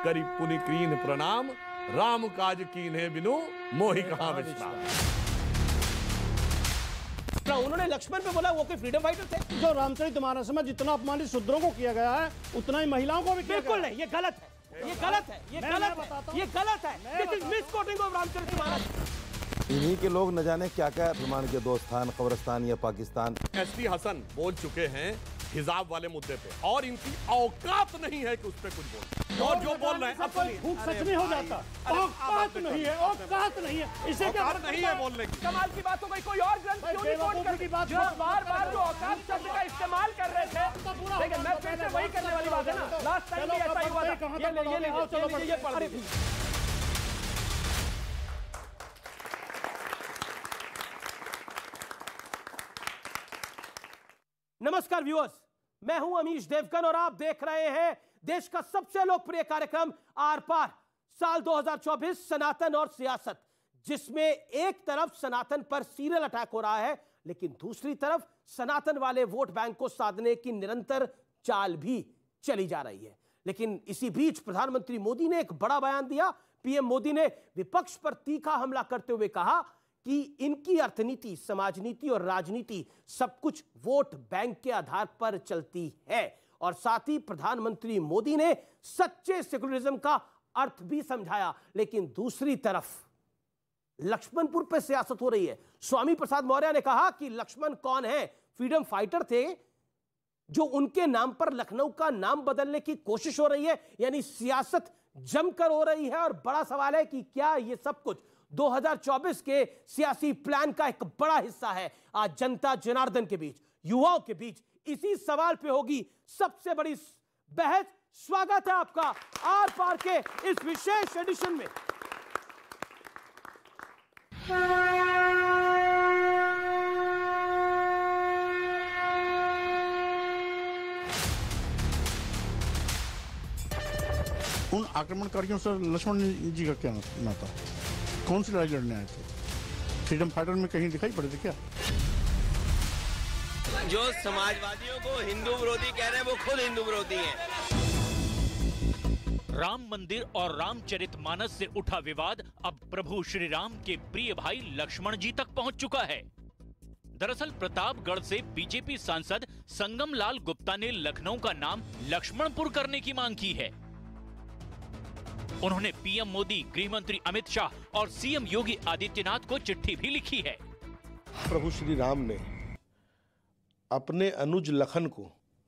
करी पुनि कीन प्रणाम, राम काज कीन्हे बिनु मोहि कहां विश्राम। उन्होंने लक्ष्मण पे बोला वो कोई फ्रीडम फाइटर थे। जो रामचरितमानस में जितना अपमानित शूद्रों को किया गया है उतना ही महिलाओं को भी किया बिल्कुल नहीं, ये गलत है, ये गलत है, ये गलत है, ये गलत है। This is misquoting of Ramcharitmanas. इन्हीं के लोग न जाने क्या क्या मुसलमान के दो स्थान, कब्रिस्तान या पाकिस्तान। एसटी हसन बोल चुके हैं हिजाब वाले मुद्दे पे, और इनकी औकात नहीं है कि उस पर कुछ बोल, और जो बोल रहे हैं अब सुनिए। भूख सच नहीं हो जाता, औकात नहीं है, औकात नहीं है, इसे क्या नहीं है बोलने की। कमाल की बात हो गई, कोई और ग्रंथ क्यों नहीं कोट कर, जो बार-बार जो औकात शब्द का इस्तेमाल कर रहे थे। लेकिन मैं फिर से वही करने वाली बात है ना, लास्ट टाइम भी ऐसा ही हुआ था। ये पढ़ नमस्कार व्यूअर्स, मैं हूं अमीश देवगन और आप देख रहे हैं देश का सबसे लोकप्रिय कार्यक्रम आर पार, साल 2024 सनातन और सियासत, जिसमें एक तरफ सनातन पर सीरियल अटैक हो रहा है, लेकिन दूसरी तरफ सनातन वाले वोट बैंक को साधने की निरंतर चाल भी चली जा रही है। लेकिन इसी बीच प्रधानमंत्री मोदी ने एक बड़ा बयान दिया। पीएम मोदी ने विपक्ष पर तीखा हमला करते हुए कहा कि इनकी अर्थनीति, समाज नीति और राजनीति सब कुछ वोट बैंक के आधार पर चलती है। और साथ ही प्रधानमंत्री मोदी ने सच्चे सेकुलरिज्म का अर्थ भी समझाया। लेकिन दूसरी तरफ लक्ष्मणपुर पे सियासत हो रही है। स्वामी प्रसाद मौर्य ने कहा कि लक्ष्मण कौन है, फ्रीडम फाइटर थे, जो उनके नाम पर लखनऊ का नाम बदलने की कोशिश हो रही है, यानी सियासत जमकर हो रही है। और बड़ा सवाल है कि क्या यह सब कुछ 2024 के सियासी प्लान का एक बड़ा हिस्सा है। आज जनता जनार्दन के बीच, युवाओं के बीच इसी सवाल पे होगी सबसे बड़ी बहस। स्वागत है आपका आर पार के इस विशेष एडिशन में। उन आक्रमणकारियों से लक्ष्मण जी का क्या नाता, कौन सी लड़ाई लड़ने आए थे? फ्रीडम फाइटर में कहीं दिखाई पड़े थे क्या? जो समाजवादियों को हिंदू विरोधी कह रहे हैं वो खुद हिंदू विरोधी हैं। राम मंदिर और रामचरितमानस से उठा विवाद अब प्रभु श्री राम के प्रिय भाई लक्ष्मण जी तक पहुंच चुका है। दरअसल प्रतापगढ़ से बीजेपी सांसद संगम लाल गुप्ता ने लखनऊ का नाम लक्ष्मणपुर करने की मांग की है। उन्होंने पीएम मोदी, गृह मंत्री अमित शाह और सीएम योगी आदित्यनाथ को चिट्ठी भी लिखी है। प्रभु श्री राम ने अपने अनुज लखन को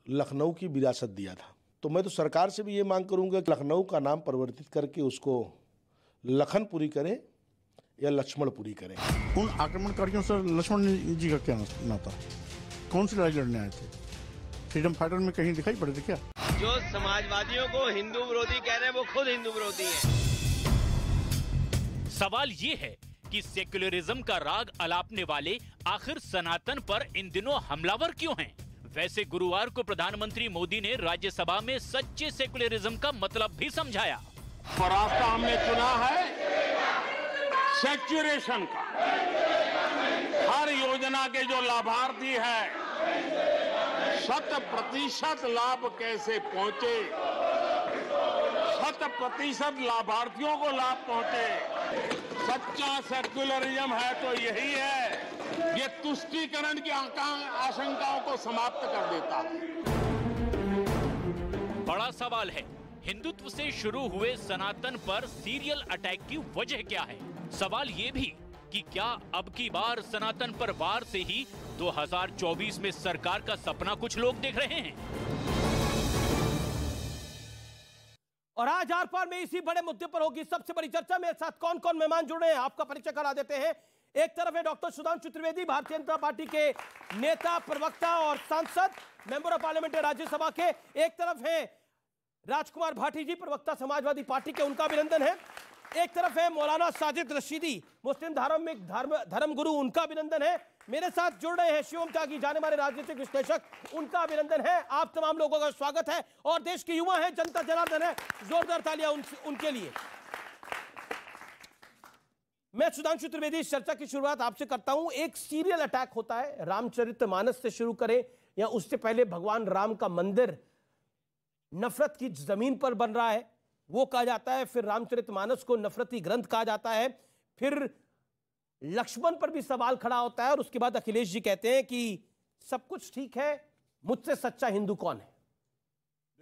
लखनऊ की विरासत दिया था, तो मैं तो सरकार से भी ये मांग करूंगा कि लखनऊ का नाम परिवर्तित करके उसको लखनपुरी करें या लक्ष्मणपुरी करें। उन आक्रमणकारियों से लक्ष्मण जी का क्या नाता, कौन सी लड़ाई लड़ने आए थे? फ्रीडम फाइटर में कहीं दिखाई पड़े थे क्या? जो समाजवादियों को हिंदू विरोधी कह रहे हैं वो खुद हिंदू विरोधी हैं। सवाल ये है कि सेक्युलरिज्म का राग अलापने वाले आखिर सनातन पर इन दिनों हमलावर क्यों हैं? वैसे गुरुवार को प्रधानमंत्री मोदी ने राज्यसभा में सच्चे सेक्युलरिज्म का मतलब भी समझाया। रास्ता हमने चुना है सेक्युलेशन का। हर योजना के जो लाभार्थी हैं 100% लाभ कैसे पहुंचे, 100% लाभार्थियों को लाभ पहुंचे। सच्चा सेक्युलरिज्म है तो यही है, ये तुष्टीकरण की आशंकाओं को समाप्त कर देता है। बड़ा सवाल है, हिंदुत्व से शुरू हुए सनातन पर सीरियल अटैक की वजह क्या है? सवाल ये भी कि क्या अब की बार सनातन पर वार से ही 2024 में सरकार का सपना कुछ लोग देख रहे हैं? और आज आर पार में इसी बड़े मुद्दे पर होगी सबसे बड़ी चर्चा। मेरे साथ कौन कौन मेहमान जुड़ रहे हैं आपका परिचय करा देते हैं। एक तरफ है डॉक्टर सुधांशु त्रिवेदी, भारतीय जनता पार्टी के नेता, प्रवक्ता और सांसद, मेंबर ऑफ पार्लियामेंट राज्यसभा के। एक तरफ है राजकुमार भाटी जी, प्रवक्ता समाजवादी पार्टी के, उनका अभिनंदन है। एक तरफ है मौलाना साजिद रशीदी, मुस्लिम धर्म गुरु, उनका अभिनंदन है। मेरे साथ जुड़ रहे हैं शिवम त्यागी, जाने माने राजनीतिक विश्लेषक, उनका अभिनंदन है। आप तमाम लोगों का स्वागत है। और देश के युवा हैं, जनता जनार्दन है, जोरदार तालियां उनके लिए। मैं सुधांशु त्रिवेदी, इस चर्चा की शुरुआत आपसे करता हूं। एक सीरियल अटैक होता है, रामचरितमानस से शुरू करें या उससे पहले भगवान राम का मंदिर नफरत की जमीन पर बन रहा है, वो कहा जाता है, फिर रामचरितमानस को नफरती ग्रंथ कहा जाता है, फिर लक्ष्मण पर भी सवाल खड़ा होता है और उसके बाद अखिलेश जी कहते हैं कि सब कुछ ठीक है, मुझसे सच्चा हिंदू कौन है।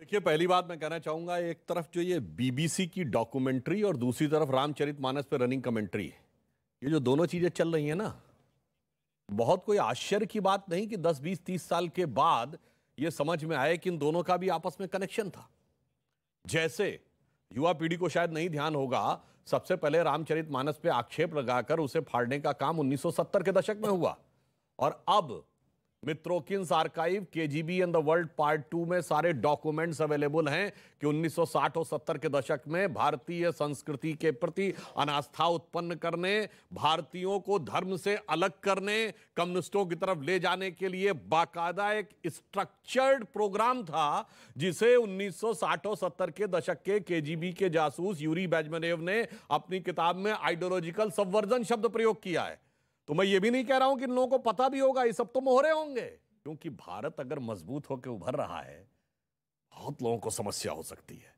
देखिए, पहली बात मैं कहना चाहूंगा, एक तरफ जो ये बीबीसी की डॉक्यूमेंट्री और दूसरी तरफ रामचरितमानस पे रनिंग कमेंट्री, ये जो दोनों चीजें चल रही हैं ना, बहुत कोई आश्चर्य की बात नहीं कि 10, 20, 30 साल के बाद ये समझ में आए कि इन दोनों का भी आपस में कनेक्शन था। जैसे युवा पीढ़ी को शायद नहीं ध्यान होगा, सबसे पहले रामचरितमानस पे आक्षेप लगाकर उसे फाड़ने का काम 1970 के दशक में हुआ, और अब Mitrokhin's archive, KGB and the world part 2 में सारे डॉक्यूमेंट्स अवेलेबल हैं कि 1960 और 70 के दशक में भारतीय संस्कृति के प्रति अनास्था उत्पन्न करने, भारतीयों को धर्म से अलग करने, कम्युनिस्टों की तरफ ले जाने के लिए बाकायदा एक स्ट्रक्चर्ड प्रोग्राम था, जिसे 1960 और 70 के दशक के केजीबी के जासूस यूरी बेजमेनेव ने अपनी किताब में आइडियोलॉजिकल सबवर्जन शब्द प्रयोग किया है। तो मैं ये भी नहीं कह रहा हूं कि इन लोगों को पता भी होगा, ये सब तो मोहरे होंगे, क्योंकि भारत अगर मजबूत होकर उभर रहा है, बहुत लोगों को समस्या हो सकती है।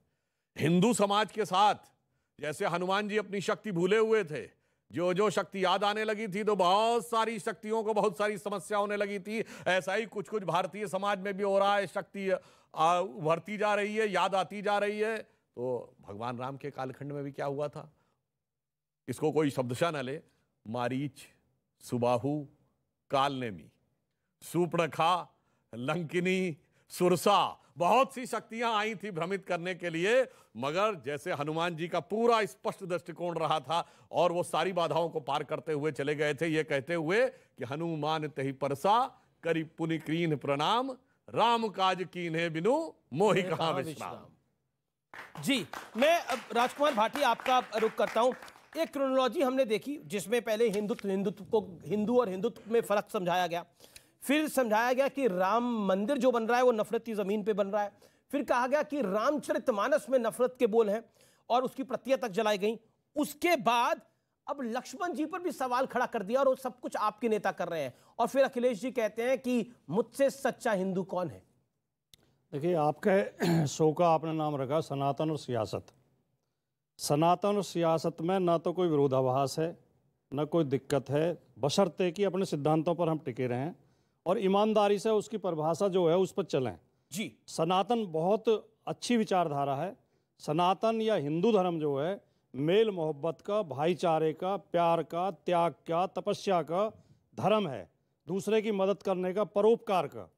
हिंदू समाज के साथ जैसे हनुमान जी अपनी शक्ति भूले हुए थे, जो जो शक्ति याद आने लगी थी तो बहुत सारी शक्तियों को बहुत सारी समस्या होने लगी थी, ऐसा ही कुछ कुछ भारतीय समाज में भी हो रहा है। शक्ति उभरती जा रही है, याद आती जा रही है। तो भगवान राम के कालखंड में भी क्या हुआ था, इसको कोई शब्दशा न ले, मारीच, सुबाहु, कालनेमी, सूर्पणखा, लंकिनी, सुरसा, बहुत सी शक्तियां आई थी भ्रमित करने के लिए, मगर जैसे हनुमान जी का पूरा स्पष्ट दृष्टिकोण रहा था और वो सारी बाधाओं को पार करते हुए चले गए थे, ये कहते हुए कि हनुमान तहि परसा करी पुनि कीन्ह प्रणाम, राम काज कीन्हे बिनु मोहि कहां विश्राम। जी, मैं अब राजकुमार भाटी आपका रुख करता हूं। एक क्रोनोलॉजी हमने देखी जिसमें पहले हिंदुत्व को, हिंदू और हिंदुत्व में फर्क समझाया गया, फिर समझाया गया कि राम मंदिर जो बन रहा है वो नफरत की जमीन पे बन रहा है, फिर कहा गया कि रामचरितमानस में नफरत के बोल हैं और उसकी प्रतियां तक जलाई गई। उसके बाद अब लक्ष्मण जी पर भी सवाल खड़ा कर दिया और वो सब कुछ आपके नेता कर रहे हैं, और फिर अखिलेश जी कहते हैं कि मुझसे सच्चा हिंदू कौन है। देखिए, आपके शो का आपने नाम रखा सनातन और सियासत। सनातन और सियासत में ना तो कोई विरोधाभास है, ना कोई दिक्कत है, बशर्ते कि अपने सिद्धांतों पर हम टिके रहें और ईमानदारी से उसकी परिभाषा जो है उस पर चलें। जी, सनातन बहुत अच्छी विचारधारा है। सनातन या हिंदू धर्म जो है मेल मोहब्बत का, भाईचारे का, प्यार का, त्याग का, तपस्या का धर्म है, दूसरे की मदद करने का, परोपकार का।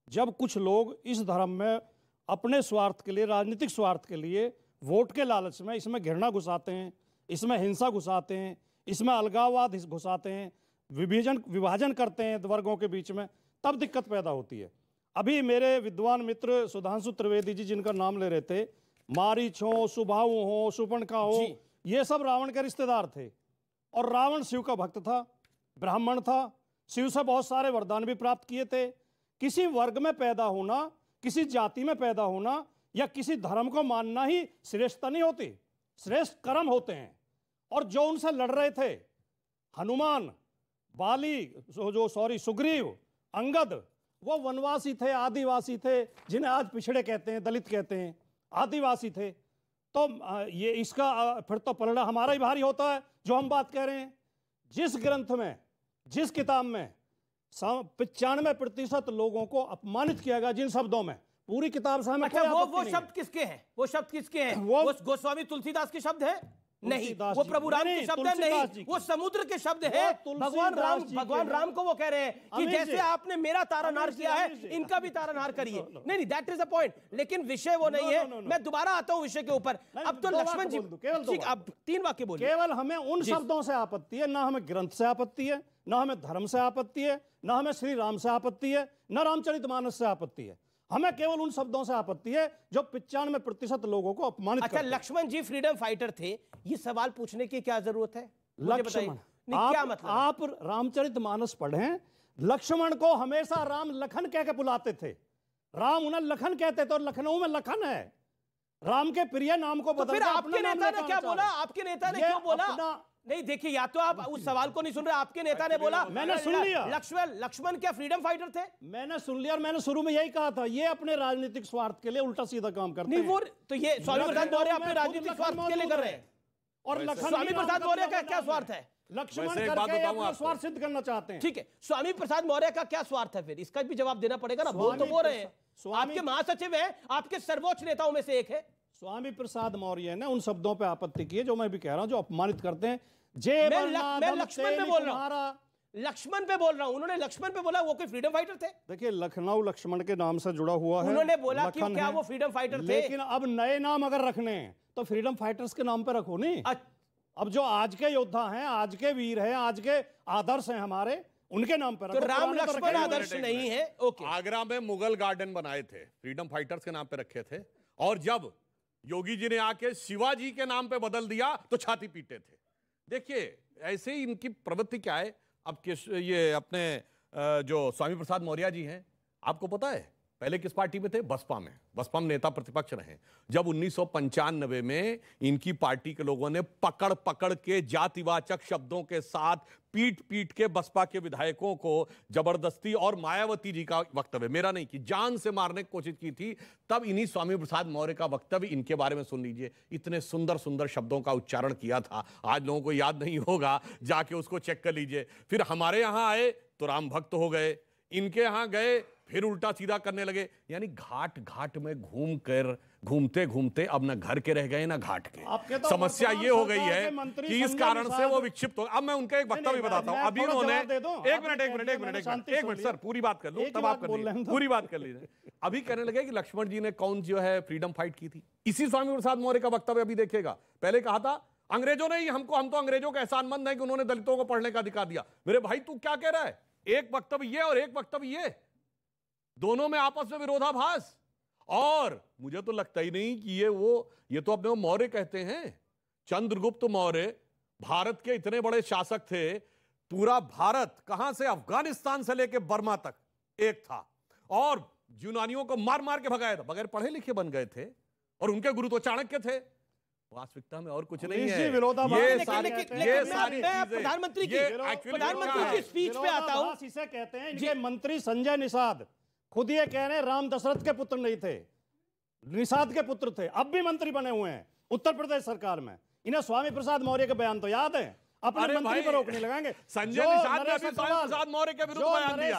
जब कुछ लोग इस धर्म में अपने स्वार्थ के लिए, राजनीतिक स्वार्थ के लिए, वोट के लालच में इसमें घृणा घुसाते हैं, इसमें हिंसा घुसाते हैं, इसमें अलगाववाद घुसाते हैं, विभाजन करते हैं वर्गों के बीच में, तब दिक्कत पैदा होती है। अभी मेरे विद्वान मित्र सुधांशु त्रिवेदी जी जिनका नाम ले रहे थे, मारीच हो, सुबाहु हो, सुपर्णखा हो, ये सब रावण के रिश्तेदार थे, और रावण शिव का भक्त था, ब्राह्मण था, शिव से बहुत सारे वरदान भी प्राप्त किए थे। किसी वर्ग में पैदा होना, किसी जाति में पैदा होना या किसी धर्म को मानना ही श्रेष्ठता नहीं होती, श्रेष्ठ कर्म होते हैं। और जो उनसे लड़ रहे थे, हनुमान, बाली, सुग्रीव, अंगद, वो वनवासी थे, आदिवासी थे, जिन्हें आज पिछड़े कहते हैं, दलित कहते हैं, आदिवासी थे। तो ये इसका फिर तो पलड़ा हमारा ही भारी होता है जो हम बात कह रहे हैं। जिस ग्रंथ में, जिस किताब में 95% लोगों को अपमानित किया गया, जिन शब्दों में, पूरी किताब से हमें वो शब्द किसके हैं? वो शब्द किसके हैं? वो गोस्वामी तुलसीदास के शब्द है? नहीं, वो प्रभु राम के शब्द है? नहीं, वो समुद्र के शब्द है। भगवान राम को वो कह रहे हैं कि जैसे आपने मेरा तारनहार किया है, इनका भी तारनहार करिए। नहीं, दैट इज अ पॉइंट, लेकिन विषय वो नहीं है। मैं दोबारा आता हूं विषय के ऊपर। अब तो लक्ष्मण जी, अब 3 वाक्य बोलिए। केवल हमें उन शब्दों से आपत्ति है, ना हमें ग्रंथ से आपत्ति है, ना हमें धर्म से आपत्ति है, ना हमें श्री राम से आपत्ति है, ना रामचरितमानस से आपत्ति है। हमें केवल उन शब्दों से आपत्ति है जो 95% लोगों को अपमानित करते हैं। लक्ष्मण जी फ्रीडम फाइटर थे, ये सवाल पूछने की क्या जरूरत है? लक्ष्मण, क्या मतलब? आप रामचरितमानस पढ़ें, लक्ष्मण को हमेशा राम लखन कह के बुलाते थे, राम उन्हें लखन कहते थे, और लखनऊ में लखन है। राम के प्रिय नाम को बदल, फिर आपके नेता ने क्या बोला? आपके नेता ने क्यों बोला? नहीं देखिए, या तो आप उस सवाल को नहीं सुन रहे, आपके नेता ने बोला मैंने सुन लिया। लक्ष्मण क्या फ्रीडम फाइटर थे? मैंने सुन लिया और मैंने शुरू में यही कहा था, ये अपने राजनीतिक स्वार्थ के लिए उल्टा सीधा काम करते नहीं हैं। वो तो ये स्वामी प्रसाद मौर्य अपने राजनीतिक स्वार्थ के लिए कर रहे हैं। और स्वामी प्रसाद मौर्य का क्या स्वार्थ है? लक्ष्मण वैसे एक बात करके बताऊं अपना आपको। स्वार्थ सिद्ध करना चाहते हैं। ठीक है, स्वामी प्रसाद मौर्य का क्या स्वार्थ है फिर? इसका भी जवाब देना पड़ेगा ना। बोल तो वो रहे हैं, आपके महासचिव हैं, आपके सर्वोच्च नेताओं में से एक है। स्वामी प्रसाद मौर्य ने उन शब्दों पे आपत्ति की है जो मैं भी कह रहा हूं, जो अपमानित करते हैं। मैं लक्ष्मण पे बोल रहा हूं, लक्ष्मण पे बोल रहा हूं। उन्होंने लक्ष्मण पे बोला वो कोई फ्रीडम फाइटर थे? देखिए, लखनऊ लक्ष्मण के नाम से जुड़ा हुआ है। उन्होंने बोला कि लखन क्या है, वो फ्रीडम फाइटर थे? लेकिन अब नए नाम अगर रखने हैं तो फ्रीडम फाइटर्स के नाम पे रखो नहीं। अब जो आज के योद्धा हैं, आज के वीर हैं, आज के आदर्श हैं हमारे, उनके नाम पे रखो। तो राम लक्ष्मण आदर्श नहीं है। ओके, आगरा में मुगल गार्डन बनाए थे, फ्रीडम फाइटर्स के नाम पे रखे थे, और जब योगी जी ने आके शिवाजी के नाम पे बदल दिया तो छाती पीटे थे। देखिए, ऐसे ही इनकी प्रवृत्ति क्या है। अब ये अपने जो स्वामी प्रसाद मौर्य जी हैं, आपको पता है पहले किस पार्टी में थे? बसपा में। बसपा में नेता प्रतिपक्ष रहे। जब 1995 में इनकी पार्टी के लोगों ने पकड़ पकड़ के जातिवाचक शब्दों के साथ पीट पीट के बसपा के विधायकों को जबरदस्ती, और मायावती जी का वक्तव्य, मेरा नहीं, कि जान से मारने की कोशिश की थी, तब इन्हीं स्वामी प्रसाद मौर्य का वक्तव्य इनके बारे में सुन लीजिए। इतने सुंदर सुंदर शब्दों का उच्चारण किया था, आज लोगों को याद नहीं होगा, जाके उसको चेक कर लीजिए। फिर हमारे यहां आए तो राम भक्त हो गए, इनके यहां गए फिर उल्टा सीधा करने लगे। यानी घाट घाट में घूमते घूमते अब ना घर के रह गए ना घाट के। तो समस्या ये हो गई है कि इस कारण से वो विक्षिप्त हो। अब मैं उनका एक वक्तव्य बताता हूं। अभी उन्होंने एक मिनट सर, पूरी बात कर लो, तब आप कर लीजिए, पूरी बात कर लीजिए। अभी कहने लगे कि लक्ष्मण जी ने कौन जो है फ्रीडम फाइट की थी। इसी स्वामी प्रसाद मौर्य का वक्तव्य अभी देखिएगा। पहले कहा था अंग्रेजों ने ही हम तो अंग्रेजों के एहसानमंद है कि उन्होंने दलितों को पढ़ने का अधिकार दिया। मेरे भाई तू क्या कह रहा है? एक वक्तव्य ये और एक वक्तव्य ये, दोनों में आपस में विरोधाभास। और मुझे तो लगता ही नहीं कि ये तो अपने मौर्य कहते हैं। चंद्रगुप्त मौर्य भारत के इतने बड़े शासक थे, पूरा भारत कहां से, अफगानिस्तान से लेकर बर्मा तक एक था, और यूनानियों को मार मार के भगाया था। बगैर पढ़े लिखे बन गए थे, और उनके गुरु तो चाणक्य थे। वास्तविकता में और कुछ नहीं है। प्रधानमंत्री की स्पीच पे आता हूं। इसे कहते हैं, इनके मंत्री संजय निषाद खुद ये कह रहे हैं राम दशरथ के पुत्र नहीं थे, निषाद के पुत्र थे, अब भी मंत्री बने हुए हैं उत्तर प्रदेश सरकार में। इन्हें स्वामी प्रसाद मौर्य के बयान तो याद है, अपने मंत्री पर रोक नहीं लगाएंगे। संजय निषाद ने अभी स्वामी प्रसाद मौर्य के विरुद्ध बयान दिया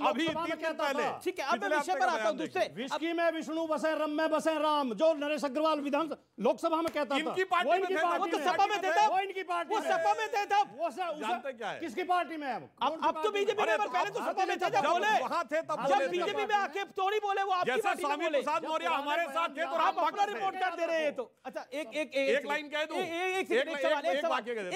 अभी 3 दिन पहले। ठीक है, अब मैं विषय पर आता हूं। दूसरे विस्की में विष्णु बसे, रम में बसे राम, जो नरेश अग्रवाल विधान लोकसभा में कहता था, इनकी पार्टी में थे, वो तो सपा में थे, वो इनकी पार्टी, वो सपा में थे तब। वो जानते क्या है किसकी पार्टी में है? अब तो बीजेपी में, पहले तो सपा में थे जब बोले, वहां थे तब जब बीजेपी में आके थोड़ी बोले, वो आपकी पार्टी में बोले। स्वामी प्रसाद मौर्य हमारे साथ थे तो आप अपना रिपोर्ट कर दे रहे हैं। तो अच्छा, एक लाइन कह दूं,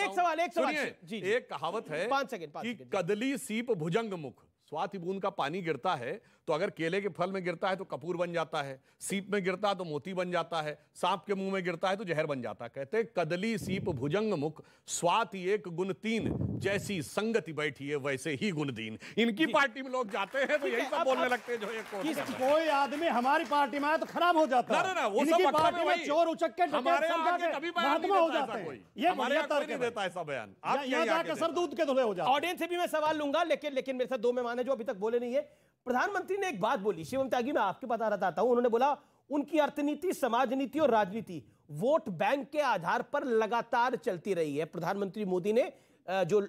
एक सवाल जी। एक कहावत है 5 सेकंड कि कदली सीप भुजंग मुख, स्वाति बूंद का पानी गिरता है तो अगर केले के फल में गिरता है तो कपूर बन जाता है, सीप में गिरता है तो मोती बन जाता है, सांप के मुंह में गिरता है तो जहर बन जाता है। कहते कदली सीप भुजंग मुख, स्वाति एक गुण तीन, जैसी संगति बैठी है वैसे ही गुण दीन। इनकी पार्टी में लोग जाते हैं तो यही सब बोलने लगते हैं। जो कोई आदमी हमारी पार्टी में आए तो खराब हो जाता है। वो सब पार्टी में चोर उचक्के हमारे कभी महात्मा हो जाते हैं। ये नहीं देता ऐसा बयान। आप यहाँ जाकर सर दूध के धुले हो जाते। ऑडियंस से भी मैं सवाल लूंगा, लेकिन मेरे साथ 2 मेहमान है जो अभी तक बोले नहीं है। प्रधानमंत्री ने एक बात बोली, शिवम त्यागी, मैं आपके बताता हूं। उन्होंने बोला उनकी अर्थनीति, समाज नीति और राजनीति वोट बैंक के आधार पर लगातार चलती रही है। प्रधानमंत्री मोदी ने जो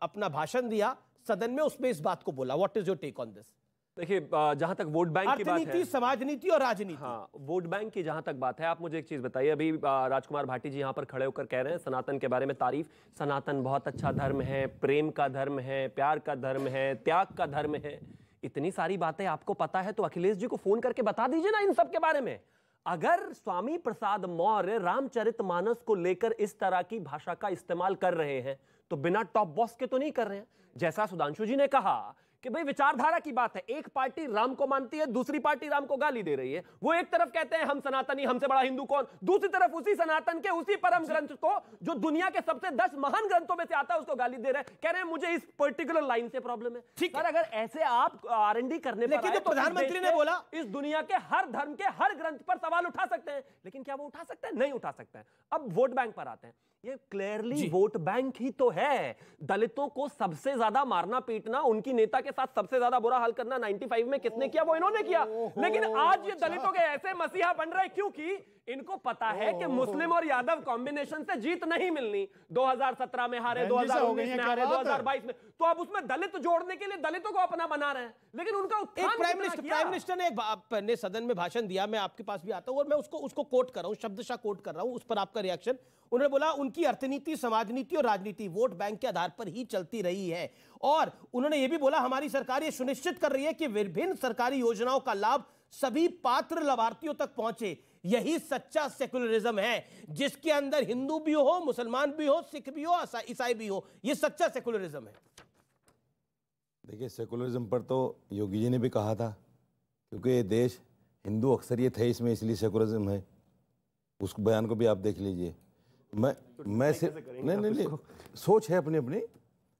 अपना भाषण दिया सदन में, उसमें इस बात को बोला। What is your take on this? देखिए, जहां तक वोट बैंक की बात है, समाज नीति और राजनीति, हाँ, वोट बैंक की जहां तक बात है, आप मुझे एक चीज बताइए। अभी राजकुमार भाटी जी यहां पर खड़े होकर कह रहे हैं सनातन के बारे में तारीफ, सनातन बहुत अच्छा धर्म है, प्रेम का धर्म है, प्यार का धर्म है, त्याग का धर्म है। इतनी सारी बातें आपको पता है तो अखिलेश जी को फोन करके बता दीजिए ना इन सब के बारे में। अगर स्वामी प्रसाद मौर्य रामचरितमानस को लेकर इस तरह की भाषा का इस्तेमाल कर रहे हैं तो बिना टॉप बॉस के तो नहीं कर रहे हैं। जैसा सुधांशु जी ने कहा कि भाई विचारधारा की बात है। एक पार्टी राम को मानती है, दूसरी पार्टी राम को गाली दे रही है। वो एक तरफ कहते हैं हम सनातनी, हमसे बड़ा हिंदू कौन, दूसरी तरफ उसी सनातन के उसी परम ग्रंथ को जो दुनिया के सबसे 10 महान ग्रंथों में से आता है उसको गाली दे रहे हैं, कह रहे हैं मुझे इस पर्टिकुलर लाइन से प्रॉब्लम है। ठीक है, अगर ऐसे आप R&D करने पर लेकिन प्रधानमंत्री ने बोला इस दुनिया के हर धर्म के हर ग्रंथ पर सवाल उठा सकते हैं, लेकिन क्या वो उठा सकते हैं? नहीं उठा सकते हैं। अब वोट बैंक पर आते हैं। ये क्लियरली वोट बैंक ही तो है। दलितों को सबसे ज्यादा मारना पीटना, उनकी नेता के साथ सबसे ज्यादा बुरा हाल करना 95 में किसने किया? वो इन्होंने किया। लेकिन आज ये दलितों के ऐसे मसीहा बन रहे क्योंकि इनको पता है कि मुस्लिम और यादव कॉम्बिनेशन से जीत नहीं मिलनी। 2017 में हारे, 2019 में हारे, 2022 में, तो अब उसमें दलित जोड़ने के लिए दलितों को अपना बना रहे हैं। लेकिन उनका एक प्राइम मिनिस्टर ने सदन में भाषण दिया, मैं आपके पास भी आता हूं और मैं उसको कोट कर रहा हूं, शब्दशः कोट कर रहा हूं, उस पर आपका रिएक्शन। उन्होंने बोला उनकी अर्थनीति, समाजनीति और राजनीति वोट बैंक के आधार पर ही चलती रही है। और उन्होंने यह भी बोला हमारी सरकार यह सुनिश्चित कर रही है कि विभिन्न सरकारी योजनाओं का लाभ सभी पात्र लाभार्थियों तक पहुंचे। यही सच्चा सेकुलरिज्म है, जिसके अंदर हिंदू भी हो, मुसलमान भी हो, सिख भी हो, ईसाई भी हो। यह सच्चा सेकुलरिज्म है। देखिए, सेकुलरिज्म पर तो योगी जी ने भी कहा था, क्योंकि ये देश हिंदू अक्सरियत है इसमें, इसलिए सेकुलरिज्म है। उस बयान को भी आप देख लीजिए। मैं सिर्फ नहीं, सोच है अपनी अपनी।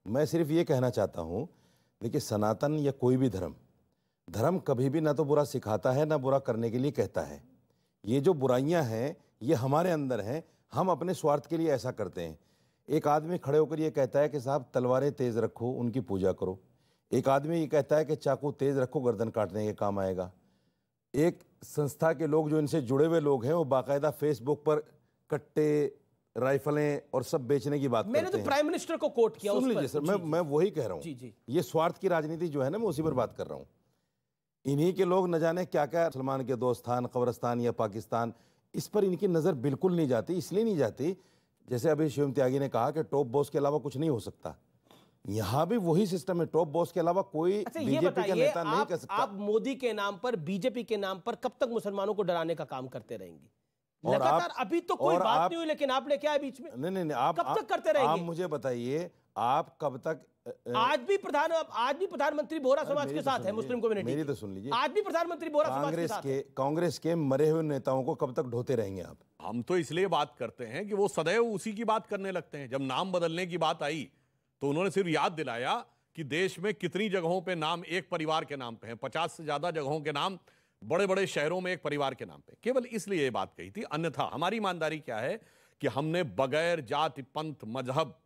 मैं सिर्फ ये कहना चाहता हूँ, देखिए, सनातन या कोई भी धर्म कभी भी ना तो बुरा सिखाता है ना बुरा करने के लिए कहता है। ये जो बुराइयां हैं ये हमारे अंदर हैं, हम अपने स्वार्थ के लिए ऐसा करते हैं। एक आदमी खड़े होकर ये कहता है कि साहब तलवारें तेज रखो, उनकी पूजा करो। एक आदमी ये कहता है कि चाकू तेज रखो, गर्दन काटने के काम आएगा। एक संस्था के लोग जो इनसे जुड़े हुए लोग हैं वो बाकायदा फेसबुक पर कट्टे, राइफलें और सब बेचने की बात करते हैं। मैंने तो प्राइम मिनिस्टर को कोट किया। सुन लीजिए सर, मैं वही कह रहा हूँ। ये स्वार्थ की राजनीति जो है ना, मैं उसी पर बात कर रहा हूँ। इन्हीं के लोग न जाने क्या क्या, सलमान के दोस्तान, कब्रिस्तान या पाकिस्तान, इस पर इनकी नज़र बिल्कुल नहीं जाती। इसलिए नहीं जाती, जैसे अभी शिवम त्यागी ने कहा कि टॉप बॉस के अलावा कुछ नहीं हो सकता। यहाँ भी वही सिस्टम है, टॉप बॉस के अलावा कोई बीजेपी का नेता नहीं कर सकता। आप मोदी के नाम पर, बीजेपी के नाम पर कब तक मुसलमानों को डराने का काम करते रहेंगे? लगातार अभी तो कोई बात नहीं हुई, लेकिन आपने क्या है बीच में? नहीं, आप कब तक करते रहेंगे? आप मुझे बताइए, आप कब तक? आज भी प्रधानमंत्री बोहरा समाज के साथ है, मुस्लिम कम्युनिटी। मेरी तो सुन लीजिए, आज भी प्रधानमंत्री बोहरा समाज के साथ है। कांग्रेस के मरे हुए नेताओं को कब तक ढोते रहेंगे आप? हम तो इसलिए बात करते हैं कि वो सदैव उसी की बात करने लगते हैं। जब नाम बदलने की बात आई तो उन्होंने सिर्फ याद दिलाया कि देश में कितनी जगहों पे नाम एक परिवार के नाम पे हैं। 50 से ज्यादा जगहों के नाम बड़े बड़े शहरों में एक परिवार के नाम पे, केवल इसलिए ये बात कही थी। अन्यथा हमारी ईमानदारी क्या है कि हमने बगैर जाति, पंथ, मजहब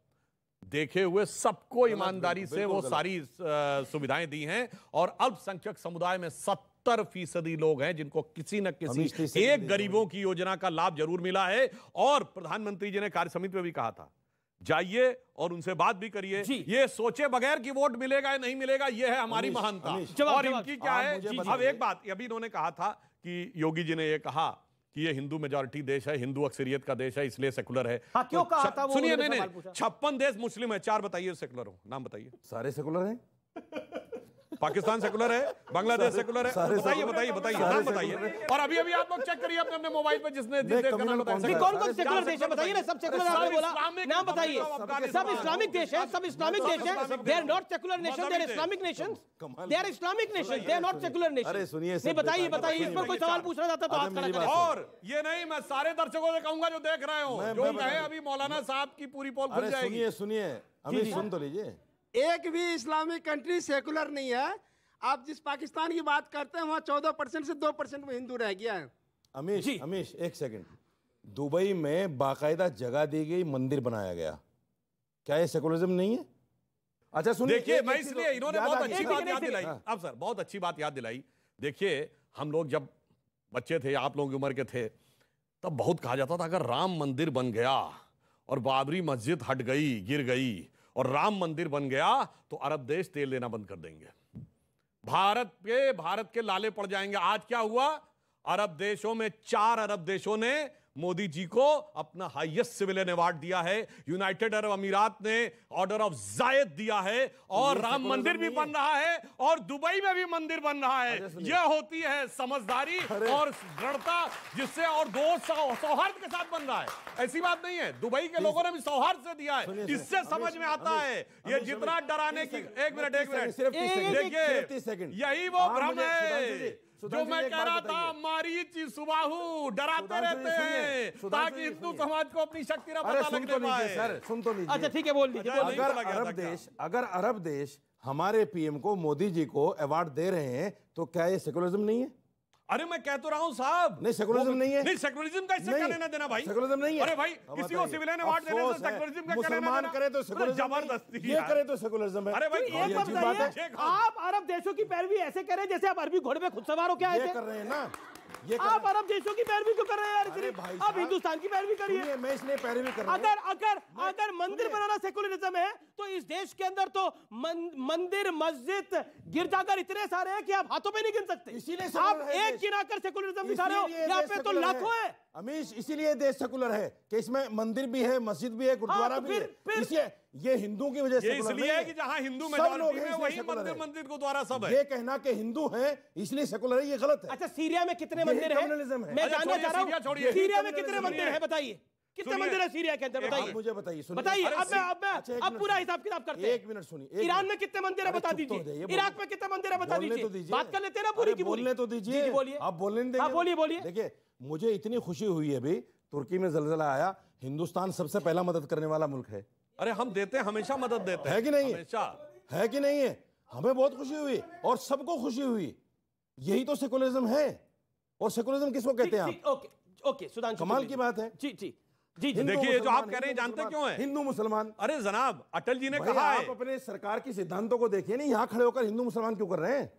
देखे हुए सबको ईमानदारी से वो सारी सुविधाएं दी हैं। और अल्पसंख्यक समुदाय में 70% लोग हैं जिनको किसी न किसी एक गरीबों की योजना का लाभ जरूर मिला है। और प्रधानमंत्री जी ने कार्य समिति में भी कहा था, जाइए और उनसे बात भी करिए, ये सोचे बगैर कि वोट मिलेगा या नहीं मिलेगा। ये है हमारी महानता। और इनकी क्या है? अब एक बात अभी इन्होंने कहा था कि योगी जी ने ये कहा कि ये हिंदू मेजॉरिटी देश है, हिंदू अक्सरियत का देश है, इसलिए सेकुलर है। हाँ, क्यों कहा था? सुनिए, नहीं 56 देश मुस्लिम है, 4 बताइए सेकुलर हो, नाम बताइए। सारे सेकुलर हैं। पाकिस्तान सेकुलर है, बांग्लादेश सेकुलर है, बताइए नाम बताइए। और अभी आप लोग चेक करिए अपने मोबाइल पे, जिसने जिस देश का नाम बताया। कौन सेकुलर देश है बताइए ना? सब सेकुलर आपने बोला, नाम बताइए। सब इस्लामिक देश है, सब इस्लामिक देश है। They are not secular nation, they are Islamic nations. They are Islamic nation, they are not secular nation. अरे सुनिए, नहीं बताइए इस पर कोई सवाल पूछना चाहता तो आप खड़ा करें। और ये नहीं, मैं सारे दर्शकों से कहूंगा जो देख रहे हो, जो कहे अभी मौलाना साहब की पूरी पोल खुल जाएगी। सुनिए, अभी सुन तो लीजिए। एक भी इस्लामिक कंट्री सेकुलर नहीं है। आप जिस पाकिस्तान की बात करते हैं वहां 14% से 2% में हिंदू रह गया है। अमीश एक सेकंड, दुबई में बाकायदा जगह दी गई, मंदिर बनाया गया, क्या ये सेकुलरिज्म नहीं है? अच्छा सुनिए, देखिए, मैं इसलिए इन्होंने बहुत अच्छी बात याद दिलाई। अब सर बहुत अच्छी बात याद दिलाई। देखिए, हम लोग जब बच्चे थे, आप लोगों की उम्र के थे, तब बहुत कहा जाता था अगर राम मंदिर बन गया और बाबरी मस्जिद हट गई, गिर गई और राम मंदिर बन गया तो अरब देश तेल देना बंद कर देंगे, भारत के लाले पड़ जाएंगे। आज क्या हुआ? अरब देशों में 4 अरब देशों ने मोदी जी को अपना हाईएस्ट सिविलियन अवार्ड दिया है, यूनाइटेड अरब अमीरात ने ऑर्डर ऑफ जायद दिया है, और राम मंदिर भी बन रहा है और दुबई में भी मंदिर बन रहा है। यह होती है समझदारी और दृढ़ता, जिससे और दोस्त सौहार्द के साथ बन रहा है। ऐसी बात नहीं है, दुबई के लोगों ने भी सौहार्द से दिया है। इससे समझ में आता है ये जितना डराने की। एक मिनट देखिए, यही वो भ्रम है जो मैं कह रहा था, मारीच सुबाहु डराते रहते हैं ताकि हिंदू समाज को अपनी शक्ति का पता लगने पाए। सर सुन तो लीजिए। अच्छा ठीक है, बोल लीजिए। अगर अरब देश हमारे पीएम को, मोदी जी को अवार्ड दे रहे हैं तो क्या ये सेकुलरिज्म नहीं है? अरे मैं कह तो रहा हूं साहब, नहीं सेकुलरिज्म नहीं है। नहीं सेकुलरिज्म का इससे क्या लेना देना भाई? सेकुलरिज्म नहीं है। अरे भाई किसी को सिविलियन अवार्ड देने से सेकुलरिज्म का क्या लेना देना? करे तो सेकुलरिज्म, जबरदस्ती ये करे तो सेकुलरिज्म है। अरे भाई एक बात बताइए, आप अरब देशों की पैरवी ऐसे करें जैसे आप अरबी घोड़े पे खुद सवार हो, क्या है कर रहे हैं ना? आप अरब देशों की पैरवी क्यों कर रहे हैं यार? आप हिंदुस्तान की पैरवी करिए। मैं इसलिए पैरवी कर रहा हूं। अगर मंदिर बनाना सेकुलरिज्म है तो इस देश के अंदर तो मंदिर, मस्जिद, गिरजाघर इतने सारे हैं कि आप हाथों पे नहीं गिन सकते। इसीलिए आप एक गिनाकर सेकुलरिज्म दिखा रहे हो, यहाँ पे तो लाखों है। अमीश, इसीलिए देश सेकुलर है कि इसमें मंदिर भी है, मस्जिद भी है, गुरुद्वारा भी है। ये हिंदू की वजह से इसलिए है कि जहां हिंदू मेजॉरिटी में वही मंदिर गुरुद्वारा सब है। ये कहना कि हिंदू है इसलिए सेकुलर है, ये गलत है। अच्छा सीरिया में कितने मंदिर है? मैं जानना चाह रहा हूँ, सीरिया में कितने मंदिर है बताइए, कितने मंदिर है सीरिया के अंदर बताइए? मुझे बताइए, बताइए। अब पूरा हिसाब किताब करते हैं। 1 मिनट सुनिए। ईरान में कितने मंदिर है बता दीजिए, इराक में कितने मंदिर है बता दीजिए। बात कर लेते हैं ना पूरी की पूरी। बोलने तो दीजिए, बोलिए। आप बोलने नहीं देंगे? बोलिए बोलिए। देखिए मुझे इतनी खुशी हुई है अभी, तुर्की में जलजला आया, हिंदुस्तान सबसे पहला मदद करने वाला मुल्क है। अरे हम देते हैं, हमेशा मदद देते हैं। है कि नहीं? हमेशा है कि नहीं है? हमें बहुत खुशी हुई और सबको खुशी हुई। यही तो सेकुलरिज्म है। और सेकुलरिज्म किसको कहते हैं आप? ओके सुधांशु, कमाल की बात है। जी जी जी। देखिए जो आप कह रहे हैं, जानते क्यों है? हिंदू मुसलमान। अरे जनाब, अटल जी ने कहा है, आप अपने सरकार की सिद्धांतों को देखिए, नहीं यहाँ खड़े होकर हिंदू मुसलमान क्यों कर रहे हैं?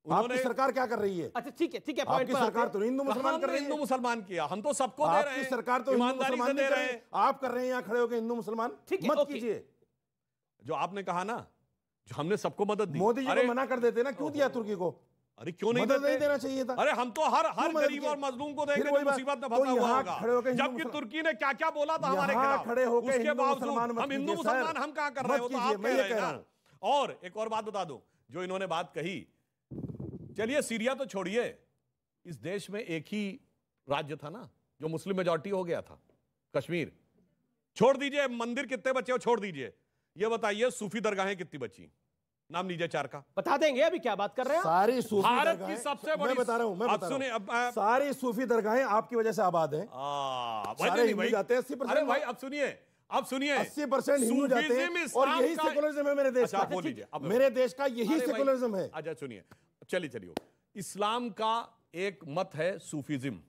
आपकी सरकार क्या कर रही है? अच्छा ठीक है ठीक है, आपकी सरकार तो हिंदू मुसलमान कर रही है। हिंदू मुसलमान किया, हम तो सबको दे रहे हैं। आपकी सरकार तो ईमानदारी से दे रहे हैं। आप कर रहे हैं यहाँ खड़े होकर हिंदू मुसलमान। मत कीजिए। जो आपने कहा ना, जो हमने सबको मदद दी, मोदी जी को मना कर देते ना, क्यों दिया तुर्की को? अरे क्यों नहीं देना चाहिए था? अरे हम तो हर गरीब और मजलूम को देख रहे, मुसीबत में फंसा हुआ होगा। जबकि तुर्की ने क्या क्या बोला था हमारे खिलाफ, खड़े होकर उसके बावजूद हम हिंदू मुसलमान हम क्या कर रहे हो? तो आप कह रहे हैं ना। और एक और बात बता दूं, जो इन्होंने बात कही, चलिए सीरिया तो छोड़िए, इस देश में एक ही राज्य था ना जो मुस्लिम मेजॉरिटी हो गया था, कश्मीर। छोड़ दीजिए मंदिर कितने बचे हो, छोड़ दीजिए, ये बताइए सूफी दरगाहें कितनी बची? नाम लीजिए 4 का। बता देंगे, अभी क्या बात कर रहे हैं? सारी सूफी भारत की सबसे बड़ी, मैं बता रहा हूं, सारी सूफी दरगाहें आपकी वजह से आबाद हैं। सारे हिंदू जाते हैं 80%। अरे भाई अब सुनिए 80% हिंदू जाते हैं और यही सेकुलरिज्म है मेरे देश का। मेरे देश का यही सेकुलरिज्म है। अच्छा सुनिए, चलिए इस्लाम का एक मत है सूफीज्म।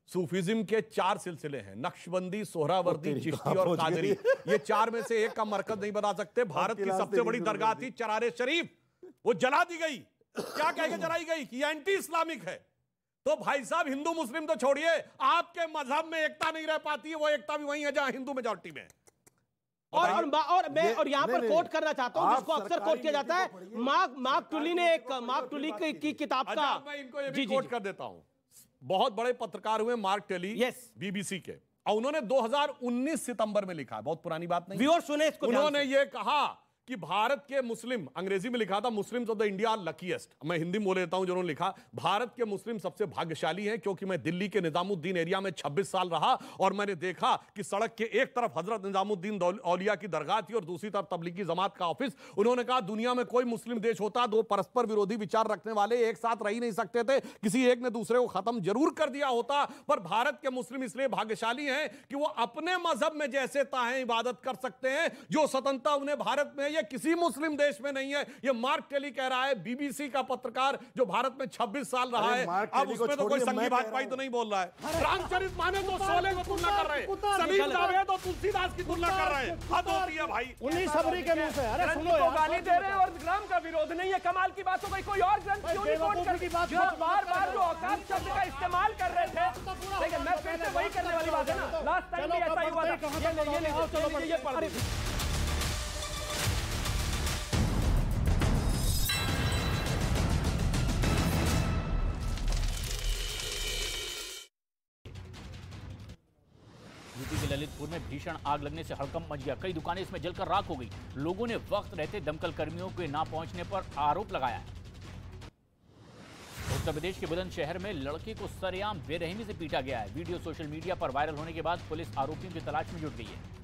सूफीज्म के 4 सिलसिले हैं, नक्शबंदी, सोहरावर्दी, चिश्ती और कादरी। ये 4 में से एक का मरकज नहीं बता सकते। भारत की सबसे बड़ी दरगाह थी चरारे शरीफ, वो जला दी गई। क्या कह के जलाई गई? कि एंटी इस्लामिक है। तो भाई साहब हिंदू मुस्लिम तो छोड़िए, आपके मजहब में एकता नहीं रह पाती है, वो एकता भी वही है जहां हिंदू मेजॉरिटी में। मैं यहाँ पर कोट करना चाहता हूँ, जिसको अक्सर कोट किया जाता है, मार्क टुली ने एक मार्क टुली की किताब का, मैं इनको ये भी कोट कर देता हूँ। बहुत बड़े पत्रकार हुए मार्क टेली, बीबीसी के, और उन्होंने 2019 सितंबर में लिखा, बहुत पुरानी बात नहीं, व्यूअर्स सुने इसको। उन्होंने ये कहा कि भारत के मुस्लिम, अंग्रेजी में लिखा था, Muslims of the India luckiest. मैं हिंदी में बोल देता हूं जो उन्होंने लिखा, भारत के मुस्लिम सबसे भाग्यशाली हैं क्योंकि मैं दिल्ली के निजामुद्दीन एरिया में 26 साल रहा और मैंने देखा कि सड़क के एक तरफ हजरत निजामुद्दीन औलिया की दरगाह थी और दूसरी तरफ तबलीगी जमात का ऑफिस। उन्होंने कहा दुनिया में कोई मुस्लिम देश होता, 2 परस्पर विरोधी विचार रखने वाले एक साथ रह ही नहीं सकते थे, किसी एक ने दूसरे को खत्म जरूर कर दिया होता, पर भारत के मुस्लिम इसलिए भाग्यशाली हैं कि वो अपने मजहब में जैसे चाहें इबादत कर सकते हैं। जो स्वतंत्रता उन्हें भारत में, ये किसी मुस्लिम देश में नहीं है। ये मार्क टेली कह रहा है, बीबीसी का पत्रकार जो भारत में 26 साल रहा है। अब उसमें तो कोई संघी भाजपाई तो नहीं बोल रहा है। रामचरित मानस तो शोले को तुलना कर रहे हैं, सलीम जावेद और तुलसीदास की तुलना कर रहे हैं। हद होती है भाई। 19 फरवरी के मुंह से अरे सुनो, गाली दे रहे हैं और ग्राम का विरोध नहीं है। कमाल की बात हो गई, कोई और ग्रंथ क्यों नहीं कोट कर, बार-बार जो औकात शब्द का इस्तेमाल कर रहे थे। लेकिन मैं फिर से वही करने वाली बात है ना, लास्ट टाइम भी ऐसा ही हुआ था। ये पढ़ कानपुर में भीषण आग लगने से हड़कंप मच गया। कई दुकानें इसमें जलकर राख हो गई। लोगों ने वक्त रहते दमकल कर्मियों के ना पहुंचने पर आरोप लगाया है। उत्तर प्रदेश के बुलंदशहर में लड़के को सरेआम बेरहमी से पीटा गया है। वीडियो सोशल मीडिया पर वायरल होने के बाद पुलिस आरोपियों की तलाश में जुट गई है।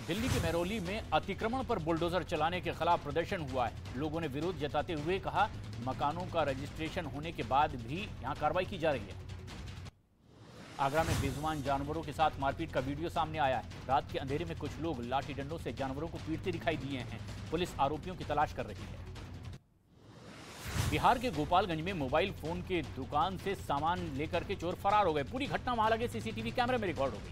दिल्ली के महरौली में अतिक्रमण पर बुलडोजर चलाने के खिलाफ प्रदर्शन हुआ है। लोगों ने विरोध जताते हुए कहा, मकानों का रजिस्ट्रेशन होने के बाद भी यहां कार्रवाई की जा रही है। आगरा में बेजुबान जानवरों के साथ मारपीट का वीडियो सामने आया है। रात के अंधेरे में कुछ लोग लाठी डंडों से जानवरों को पीटते दिखाई दिए हैं। पुलिस आरोपियों की तलाश कर रही है। बिहार के गोपालगंज में मोबाइल फोन के दुकान से सामान लेकर के चोर फरार हो गए। पूरी घटना वहां लगे सीसीटीवी कैमरे में रिकॉर्ड हो गई।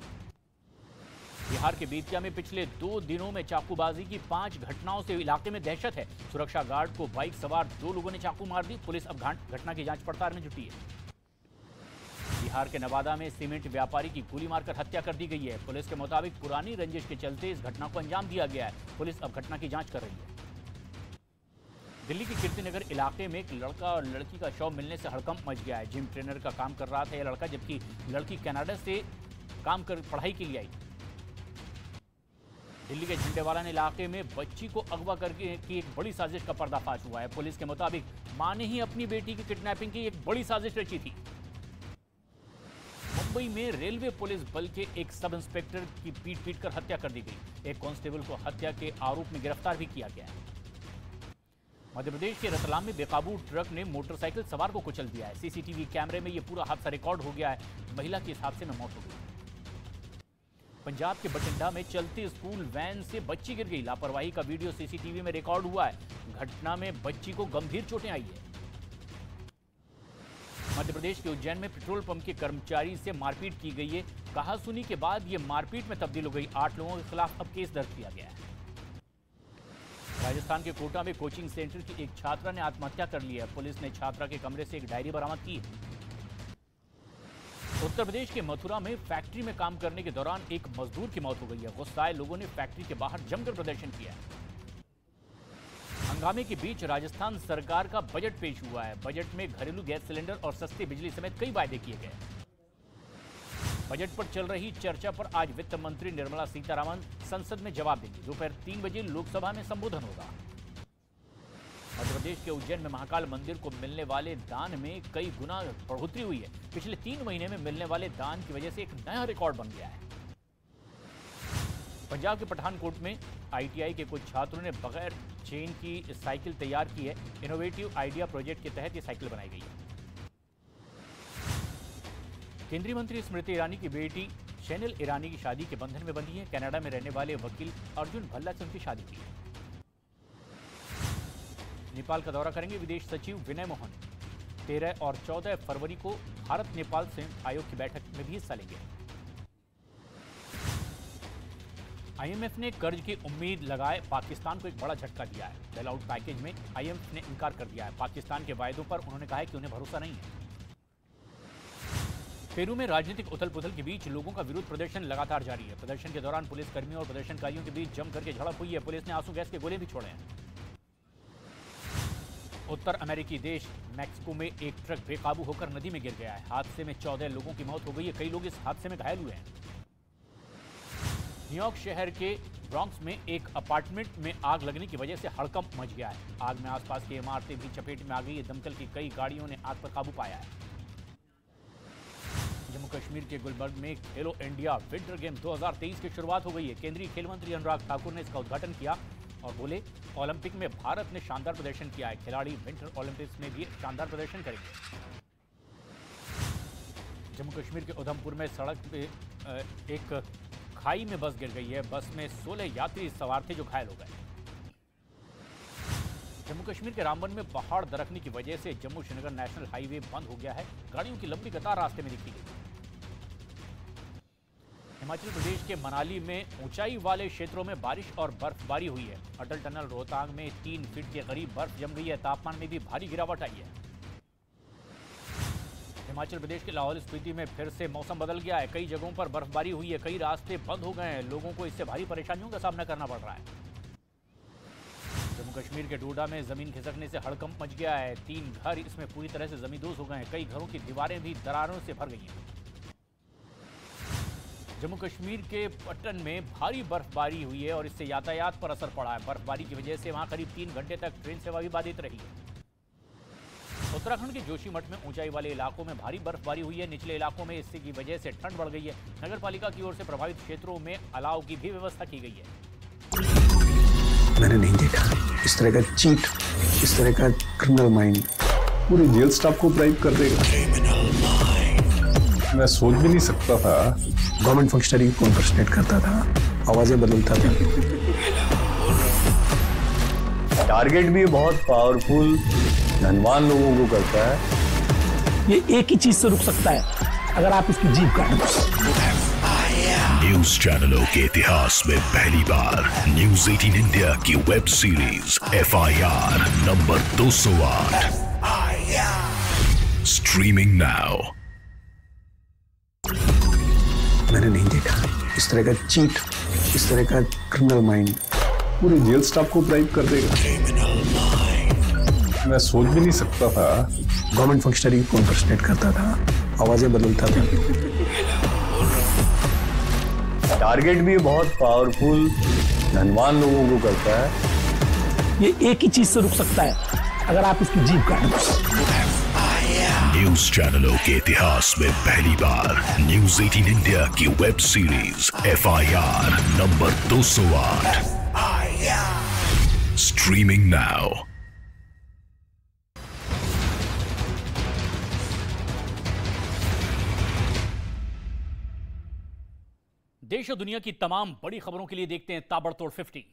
बिहार के बेतिया में पिछले 2 दिनों में चाकूबाजी की 5 घटनाओं से इलाके में दहशत है। सुरक्षा गार्ड को बाइक सवार 2 लोगों ने चाकू मार दी। पुलिस अब घटना की जांच पड़ताल में जुटी है। बिहार के नवादा में सीमेंट व्यापारी की गोली मारकर हत्या कर दी गई है। पुलिस के मुताबिक पुरानी रंजिश के चलते इस घटना को अंजाम दिया गया है। पुलिस अब घटना की जांच कर रही है। दिल्ली के कीर्तिनगर इलाके में एक लड़का और लड़की का शव मिलने से हड़कंप मच गया है। जिम ट्रेनर का काम कर रहा था यह लड़का, जबकि लड़की कनाडा से काम कर पढ़ाई के लिए आई। दिल्ली के झंडेवाला इलाके में बच्ची को अगवा करके की एक बड़ी साजिश का पर्दाफाश हुआ है। पुलिस के मुताबिक मां ने ही अपनी बेटी की किडनैपिंग की एक बड़ी साजिश रची थी। मुंबई में रेलवे पुलिस बल के एक सब इंस्पेक्टर की पीट कर हत्या कर दी गई। एक कांस्टेबल को हत्या के आरोप में गिरफ्तार भी किया गया है। मध्य प्रदेश के रतलाम में बेकाबू ट्रक ने मोटरसाइकिल सवार को कुचल दिया है। सीसीटीवी कैमरे में यह पूरा हादसा रिकॉर्ड हो गया है। महिला की इस हादसे में मौत हो गई। पंजाब के बठिंडा में चलती स्कूल वैन से बच्ची गिर गई। लापरवाही का वीडियो सीसीटीवी में रिकॉर्ड हुआ है। घटना में बच्ची को गंभीर चोटें आई है। मध्य प्रदेश के उज्जैन में पेट्रोल पंप के कर्मचारी से मारपीट की गई है। कहासुनी के बाद यह मारपीट में तब्दील हो गई। 8 लोगों के खिलाफ अब केस दर्ज किया गया है। राजस्थान के कोटा में कोचिंग सेंटर की एक छात्रा ने आत्महत्या कर ली है। पुलिस ने छात्रा के कमरे से एक डायरी बरामद की है। उत्तर प्रदेश के मथुरा में फैक्ट्री में काम करने के दौरान एक मजदूर की मौत हो गई है। गुस्साए लोगों ने फैक्ट्री के बाहर जमकर प्रदर्शन किया है। हंगामे के बीच राजस्थान सरकार का बजट पेश हुआ है। बजट में घरेलू गैस सिलेंडर और सस्ती बिजली समेत कई वायदे किए गए। बजट पर चल रही चर्चा पर आज वित्त मंत्री निर्मला सीतारमण संसद में जवाब देंगी। दोपहर 3 बजे लोकसभा में संबोधन होगा। मध्य प्रदेश के उज्जैन में महाकाल मंदिर को मिलने वाले दान में कई गुना बढ़ोतरी हुई है। पिछले 3 महीने में मिलने वाले दान की वजह से एक नया रिकॉर्ड बन गया है। पंजाब के पठानकोट में ITI के कुछ छात्रों ने बगैर चेन की साइकिल तैयार की है। इनोवेटिव आइडिया प्रोजेक्ट के तहत ये साइकिल बनाई गई है। केंद्रीय मंत्री स्मृति ईरानी की बेटी शैनल ईरानी की शादी के बंधन में बंधी है। कनाडा में रहने वाले वकील अर्जुन भल्ला से उनकी शादी की है। नेपाल का दौरा करेंगे विदेश सचिव विनय मोहन। 13 और 14 फरवरी को भारत नेपाल संयुक्त आयोग की बैठक में भी हिस्सा लेंगे। IMF ने कर्ज की उम्मीद लगाए पाकिस्तान को एक बड़ा झटका दिया है। बेल आउट पैकेज में IMF ने इनकार कर दिया है। पाकिस्तान के वायदों पर उन्होंने कहा है कि उन्हें भरोसा नहीं है। पेरू में राजनीतिक उथल पुथल के बीच लोगों का विरोध प्रदर्शन लगातार जारी है। प्रदर्शन के दौरान पुलिसकर्मियों और प्रदर्शनकारियों के बीच जम करके झड़प हुई है। पुलिस ने आंसू गैस के गोले भी छोड़े हैं। उत्तर अमेरिकी देश मैक्सिको में एक ट्रक बेकाबू होकर नदी में गिर गया है। हादसे में 14 लोगों की मौत हो गई है। कई लोग इस हादसे में घायल हुए हैं। न्यूयॉर्क शहर के ब्रॉन्क्स में एक अपार्टमेंट में आग लगने की वजह से हड़कंप मच गया है। आग में आसपास की इमारतें भी चपेट में आ गई है। दमकल की कई गाड़ियों ने आग पर काबू पाया है। जम्मू कश्मीर के गुलबर्ग में खेलो इंडिया विंटर गेम 2023 की शुरुआत हो गई है। केंद्रीय खेल मंत्री अनुराग ठाकुर ने इसका उद्घाटन किया और बोले, ओलंपिक में भारत ने शानदार प्रदर्शन किया है। खिलाड़ी विंटर ओलंपिक्स में भी शानदार प्रदर्शन करेंगे। जम्मू कश्मीर के उधमपुर में सड़क पे एक खाई में बस गिर गई है। बस में 16 यात्री सवार थे जो घायल हो गए। जम्मू कश्मीर के रामबन में पहाड़ दरकने की वजह से जम्मू श्रीनगर नेशनल हाईवे बंद हो गया है। गाड़ियों की लंबी कतार रास्ते में दिखी गई। हिमाचल प्रदेश के मनाली में ऊंचाई वाले क्षेत्रों में बारिश और बर्फबारी हुई है। अटल टनल रोहतांग में 3 फीट के करीब बर्फ जम गई है। तापमान में भी भारी गिरावट आई है। हिमाचल प्रदेश के लाहौल स्पीति में फिर से मौसम बदल गया है। कई जगहों पर बर्फबारी हुई है। कई रास्ते बंद हो गए हैं। लोगों को इससे भारी परेशानियों का सामना करना पड़ रहा है। जम्मू कश्मीर के डोडा में जमीन खिसकने से हड़कंप मच गया है। 3 घर इसमें पूरी तरह से जमींदोज हो गए हैं। कई घरों की दीवारें भी दरारों से भर गई हैं। जम्मू कश्मीर के पट्टन में भारी बर्फबारी हुई है और इससे यातायात पर असर पड़ा है। बर्फबारी की वजह से वहां करीब 3 घंटे तक ट्रेन सेवा भी बाधित रही है। उत्तराखंड के जोशीमठ में ऊंचाई वाले इलाकों में भारी बर्फबारी हुई है। निचले इलाकों में इससे की वजह से ठंड बढ़ गई है। नगर पालिका की ओर से प्रभावित क्षेत्रों में अलाव की भी व्यवस्था की गई है। मैंने नहीं देखा इस तरह का चीट, इस तरह का क्रिमिनल माइंड पूरे जेल स्टाफ को ब्राइब कर देगा। मैं सोच भी नहीं सकता था। गवर्नमेंट फंक्शनरी को इम्पर्सनेट करता था, आवाजें बदलता था। टारगेट भी बहुत पावरफुल धनवान लोगों को करता है। ये एक ही चीज से रुक सकता है, अगर आप इसकी जीभ काट दो। न्यूज चैनलों के इतिहास में पहली बार न्यूज 18 इंडिया की web series FIR number 208 streaming now. मैंने नहीं देखा इस तरह का चीट, इस तरह का क्रिमिनल माइंड पूरे जेल स्टाफ को ब्राइब कर देगा। मैं सोच भी नहीं सकता था। गवर्नमेंट फंक्शनरी को इम्पर्सनेट करता था, आवाजें बदलता था। टारगेट भी बहुत पावरफुल धनवान लोगों को करता है। ये एक ही चीज से रुक सकता है, अगर आप इसकी जीभ काट दो। न्यूज चैनलों के इतिहास में पहली बार न्यूज 18 इंडिया की web series FIR number 208 streaming now. देश और दुनिया की तमाम बड़ी खबरों के लिए देखते हैं ताबड़तोड़ 50।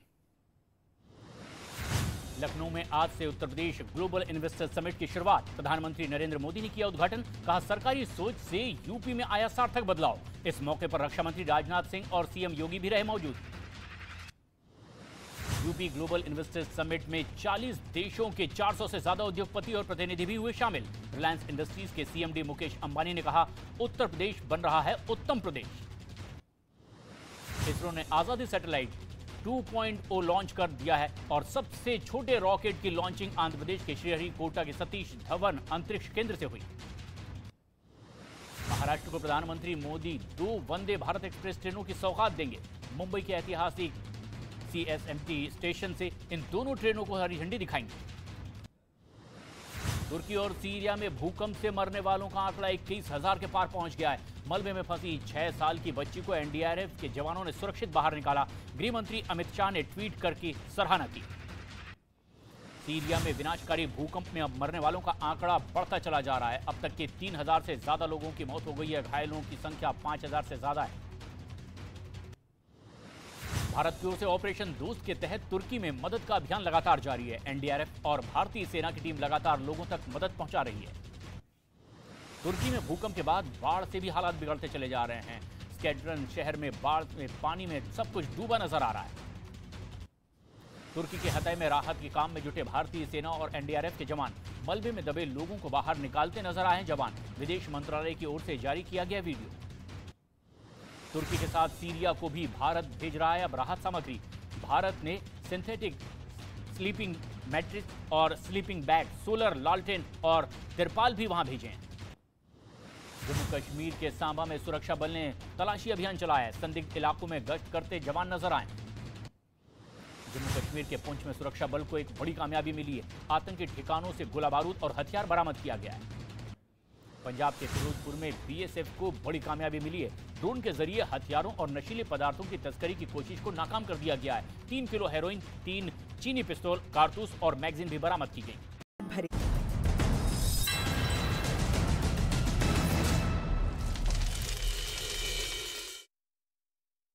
लखनऊ में आज से Uttar Pradesh global investor summit की शुरुआत। प्रधानमंत्री नरेंद्र मोदी ने किया उद्घाटन। कहा सरकारी सोच से यूपी में आया सार्थक बदलाव। इस मौके पर रक्षा मंत्री राजनाथ सिंह और सीएम योगी भी रहे मौजूद। यूपी ग्लोबल इन्वेस्टर्स समिट में 40 देशों के 400 से ज्यादा उद्योगपति और प्रतिनिधि भी हुए शामिल। रिलायंस इंडस्ट्रीज के CMD मुकेश अंबानी ने कहा उत्तर प्रदेश बन रहा है उत्तम प्रदेश। इसरो ने आजादी सैटेलाइट 2.0 लॉन्च कर दिया है और सबसे छोटे रॉकेट की लॉन्चिंग आंध्र प्रदेश के श्रीहरिकोटा के सतीश धवन अंतरिक्ष केंद्र से हुई। महाराष्ट्र को प्रधानमंत्री मोदी 2 वंदे भारत एक्सप्रेस ट्रेनों की सौगात देंगे। मुंबई के ऐतिहासिक CSMT स्टेशन से इन दोनों ट्रेनों को हरी झंडी दिखाएंगे। तुर्की और सीरिया में भूकंप से मरने वालों का आंकड़ा 21,000 के पार पहुंच गया है। मलबे में फंसी 6 साल की बच्ची को NDRF के जवानों ने सुरक्षित बाहर निकाला। गृह मंत्री अमित शाह ने ट्वीट करके सराहना की। सीरिया में विनाशकारी भूकंप में अब मरने वालों का आंकड़ा बढ़ता चला जा रहा है। अब तक के 3,000 से ज्यादा लोगों की मौत हो गई है। घायलों की संख्या 5,000 से ज्यादा है। भारत की ओर से ऑपरेशन दोस्त के तहत तुर्की में मदद का अभियान लगातार जारी है। NDRF और भारतीय सेना की टीम लगातार लोगों तक मदद पहुंचा रही है। तुर्की में भूकंप के बाद बाढ़ से भी हालात बिगड़ते चले जा रहे हैं। स्केड्रन शहर में बाढ़ में पानी में सब कुछ डूबा नजर आ रहा है। तुर्की के हतै में राहत के काम में जुटे भारतीय सेना और NDRF के जवान मलबे में दबे लोगों को बाहर निकालते नजर आए हैं। जवान विदेश मंत्रालय की ओर से जारी किया गया वीडियो। तुर्की के साथ सीरिया को भी भारत भेज रहा है अब राहत सामग्री। भारत ने सिंथेटिक स्लीपिंग मैट्रेस और स्लीपिंग बैग, सोलर लालटेन और तिरपाल भी वहां भेजे हैं। जम्मू कश्मीर के सांबा में सुरक्षा बल ने तलाशी अभियान चलाया है। संदिग्ध इलाकों में गश्त करते जवान नजर आए। जम्मू कश्मीर के पुंछ में सुरक्षा बल को एक बड़ी कामयाबी मिली है। आतंकी ठिकानों से गोला बारूद और हथियार बरामद किया गया है। पंजाब के फिरोजपुर में BSF को बड़ी कामयाबी मिली है। ड्रोन के जरिए हथियारों और नशीले पदार्थों की तस्करी की कोशिश को नाकाम कर दिया गया है। 3 किलो हेरोइन, 3 चीनी पिस्तौल, कारतूस और मैगजीन भी बरामद की गई।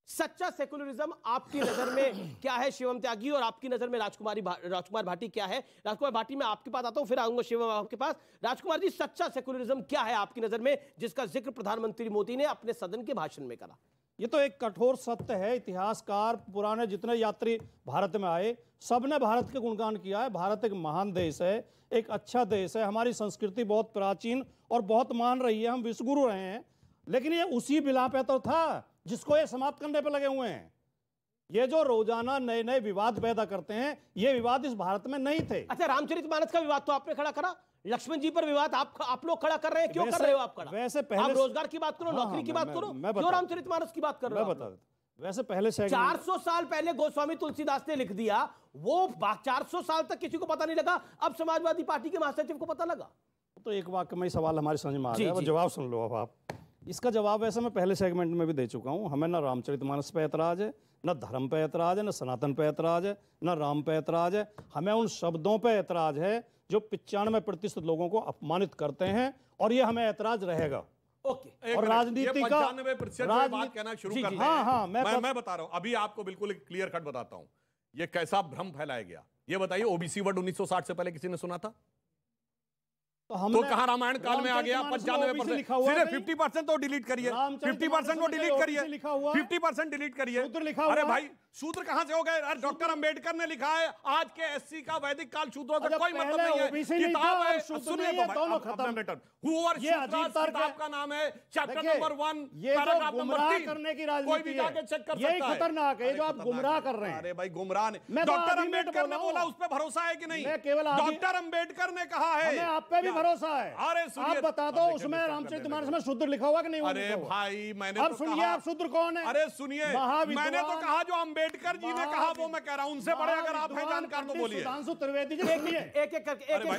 सच्चा सेकुलरिज्म आपकी नजर में क्या है शिवम त्यागी, और आपकी नजर में राजकुमार भाटी क्या है? राजकुमार भाटी मैं आपके पास आता हूं, फिर आऊंगा शिवम आपके पास। राजकुमार जी, सच्चा सेकुलरिज्म क्या है आपकी नजर में, जिसका जिक्र प्रधानमंत्री मोदी ने अपने सदन के भाषण में करा? ये तो एक कठोर सत्य है। इतिहासकार पुराने जितने यात्री भारत में आए सबने भारत के गुणगान किया है। भारत एक महान देश है, एक अच्छा देश है। हमारी संस्कृति बहुत प्राचीन और बहुत मान रही है। हम विश्वगुरु रहे हैं, लेकिन ये उसी बिला पे तो था जिसको ये समाप्त करने पे लगे हुए हैं। ये जो रोजाना नए नए विवाद पैदा करते हैं, ये विवाद इस भारत में नहीं थे। अच्छा, रामचरितमानस का विवाद तो आपने खड़ा करा। लक्ष्मण जी पर विवाद आप लोग खड़ा कर रहे हैं, क्यों कर रहे हो आप खड़ा? वैसे पहले आप रोजगार की बात करो, नौकरी की बात करो, क्यों रामचरितमानस की बात कर रहे हो? मैं बता देता, वैसे पहले 400 साल पहले गोस्वामी तुलसीदास ने लिख दिया, वो 400 साल तक किसी को पता नहीं लगा, अब समाजवादी पार्टी के महासचिव को पता लगा। तो एक वाक्य में सवाल हमारे समझ में आ गया, वो जवाब सुन लो अब आप। इसका जवाब वैसे मैं पहले सेगमेंट में भी दे चुका हूं। हमें ना रामचरितमानस पे ऐतराज है, न धर्म पे ऐतराज है, न सनातन पे ऐतराज है, न राम पे ऐतराज है। हमें उन शब्दों पे ऐतराज है जो 95% लोगों को अपमानित करते हैं, और ये हमें ऐतराज रहेगा। ओके, और राजनीति का 95% बात कहना शुरू कर रहे हैं। हाँ, मैं बता रहा हूं, अभी आपको बिल्कुल क्लियर कट बताता हूं ये कैसा भ्रम फैलाया गया। ये बताइए, ओबीसी वर्ड 1960 से पहले किसी ने सुना था? तो कहां रामायण काल में आ गया 95%? सिर्फ 50% तो डिलीट करिए, 50% तो डिलीट करिए, 50% डिलीट करिए। अरे भाई, शूद्र कहां से हो गए? डॉक्टर अंबेडकर ने लिखा है आज के एससी का वैदिक काल शूद्रों से कोई मतलब नहीं है। किताब है, सुनिए किताब का नाम है चैप्टर नंबर 1 पैराग्राफ नंबर 3। करने की राजनीति कोई भी जाके चेक कर सकता है। यही खतरनाक है जो आप गुमराह कर रहे हैं। अरे भाई, गुमराह नहीं, डॉक्टर अंबेडकर ने बोला, उस पर भरोसा है कि नहीं? डॉक्टर अंबेडकर ने कहा है, आप पे भी भरोसा है। अरे सुनिए, आप बता दो उसमें रामचरितमानस में शूद्र लिखा हुआ कि नहीं? अरे भाई, मैंने अब सुनिए, आप शूद्र कौन है? अरे सुनिए, मैंने तो कहा जो अंबेडकर जी ने कहा वो मैं कह रहा हूं, उनसे बड़े अगर आप हैं जानकार तो बोलिए। सुधांशु त्रिवेदी जी देखिए, एक एक करके मैं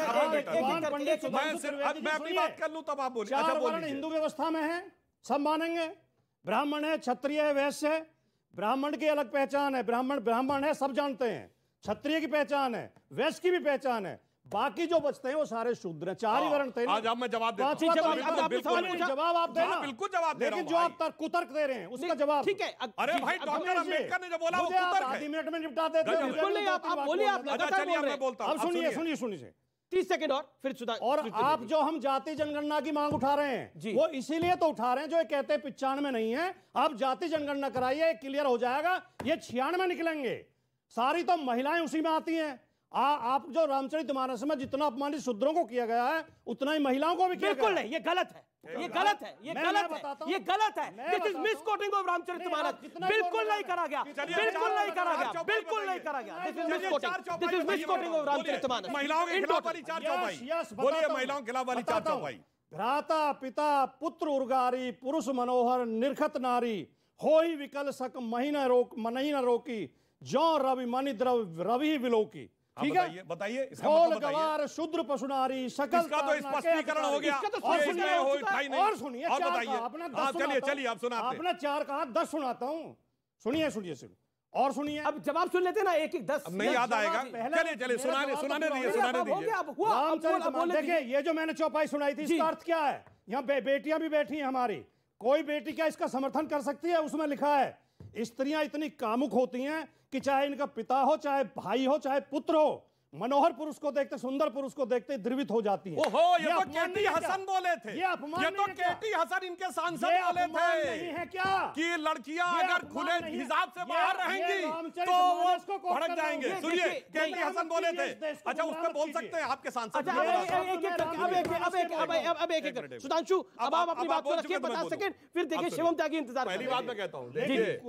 अपनी बात कर लूं तब आप बोलिए। चार वर्ण हिंदू व्यवस्था में है, सब मानेंगे। ब्राह्मण है, क्षत्रिय है, वैश्य है। ब्राह्मण की अलग पहचान है, ब्राह्मण है, सब जानते हैं। क्षत्रिय की पहचान है, वैश्य की भी पहचान है। बाकी जो बचते हैं वो सारे शूद्र हैं। चार ही वर्ण थे। आज अब मैं जवाब देता हूं। जवाब आप देना, बिल्कुल जवाब दे रहा हूं। लेकिन जो आप कुतर्क दे रहे हैं उसका जवाब ठीक है। अरे भाई, डॉक्टर अंबेडकर ने जो बोला वो कुतर्क है। 10 मिनट में निपटा देते हैं। बिल्कुल नहीं, आप बोलिए, आप लगातार बोल रहे हैं। अब सुनिए 30 सेकंड और फिर सुधार। और आप जो हम जाति जनगणना की मांग उठा रहे हैं वो इसीलिए तो उठा रहे हैं जो ये कहते हैं 95 नहीं है। आप जाति जनगणना कराइए, क्लियर हो जाएगा। ये 96 निकलेंगे। सारी तो महिलाएं उसी में आती हैं। आप जो रामचरितमानस में जितना अपमानित शूद्रों को किया गया है उतना ही महिलाओं को भी किया गया। बिल्कुल नहीं, ये गलत है, ये गलत है, ये गलत है, ये गलत है। This is misquoting of Ramcharitmanas. बिल्कुल नहीं करा गया, बिल्कुल नहीं करा गया, बिल्कुल नहीं करा गया। This is misquoting of Ramcharitmanas. महिलाओं के खिलाफ वाली 4 चौपाई बोलिए, महिलाओं के खिलाफ वाली 4 चौपाई। भ्राता पिता पुत्र उर्गारी पुरुष मनोहर निर्खत नारी होई विकल सक महीना रोक मनही न रोकी जो रवि मणि द्रव रवि विलोकी। ठीक है, बताइए गवार शूद्र पशुनारी सकल। इसका तो स्पष्टीकरण हो गया। और सुनिए, और बताइए। चलिए आप सुनाते। आपने 4 कहा, 10 सुनाता हूँ। सुनिए और सुनिए। अब जवाब सुन लेते ना, एक 10 नहीं याद आएगा। चलिए सुनाने दीजिए। देखिए, ये जो मैंने चौपाई सुनाई थी इसका अर्थ क्या है? यहाँ बेटियां भी बैठी हैं हमारी। कोई बेटी क्या इसका समर्थन कर सकती है? उसमें लिखा है स्त्रियां इतनी कामुक होती हैं कि चाहे इनका पिता हो, चाहे भाई हो, चाहे पुत्र हो, मनोहर पुरुष को देखते, सुंदर पुरुष को देखते द्रवित हो जाती है। ओहो, ये तो केटी हसन बोले थे। ये अपमान, ये तो केटी हसन इनके सांसद बोले थे नहीं है क्या कि लड़कियां अगर खुले हिसाब से बाहर रहेंगी तो वो भड़क जाएंगे। सुनिए, केटी हसन बोले थे। अच्छा, उस पर बोल सकते हैं आपके सांसद? अब एक सुधांशु, अब आप अपनी बात को रखिए 50 सेकंड, फिर देखिए शिवम त्यागी इंतजार। पहली बात मैं कहता हूँ, देखिए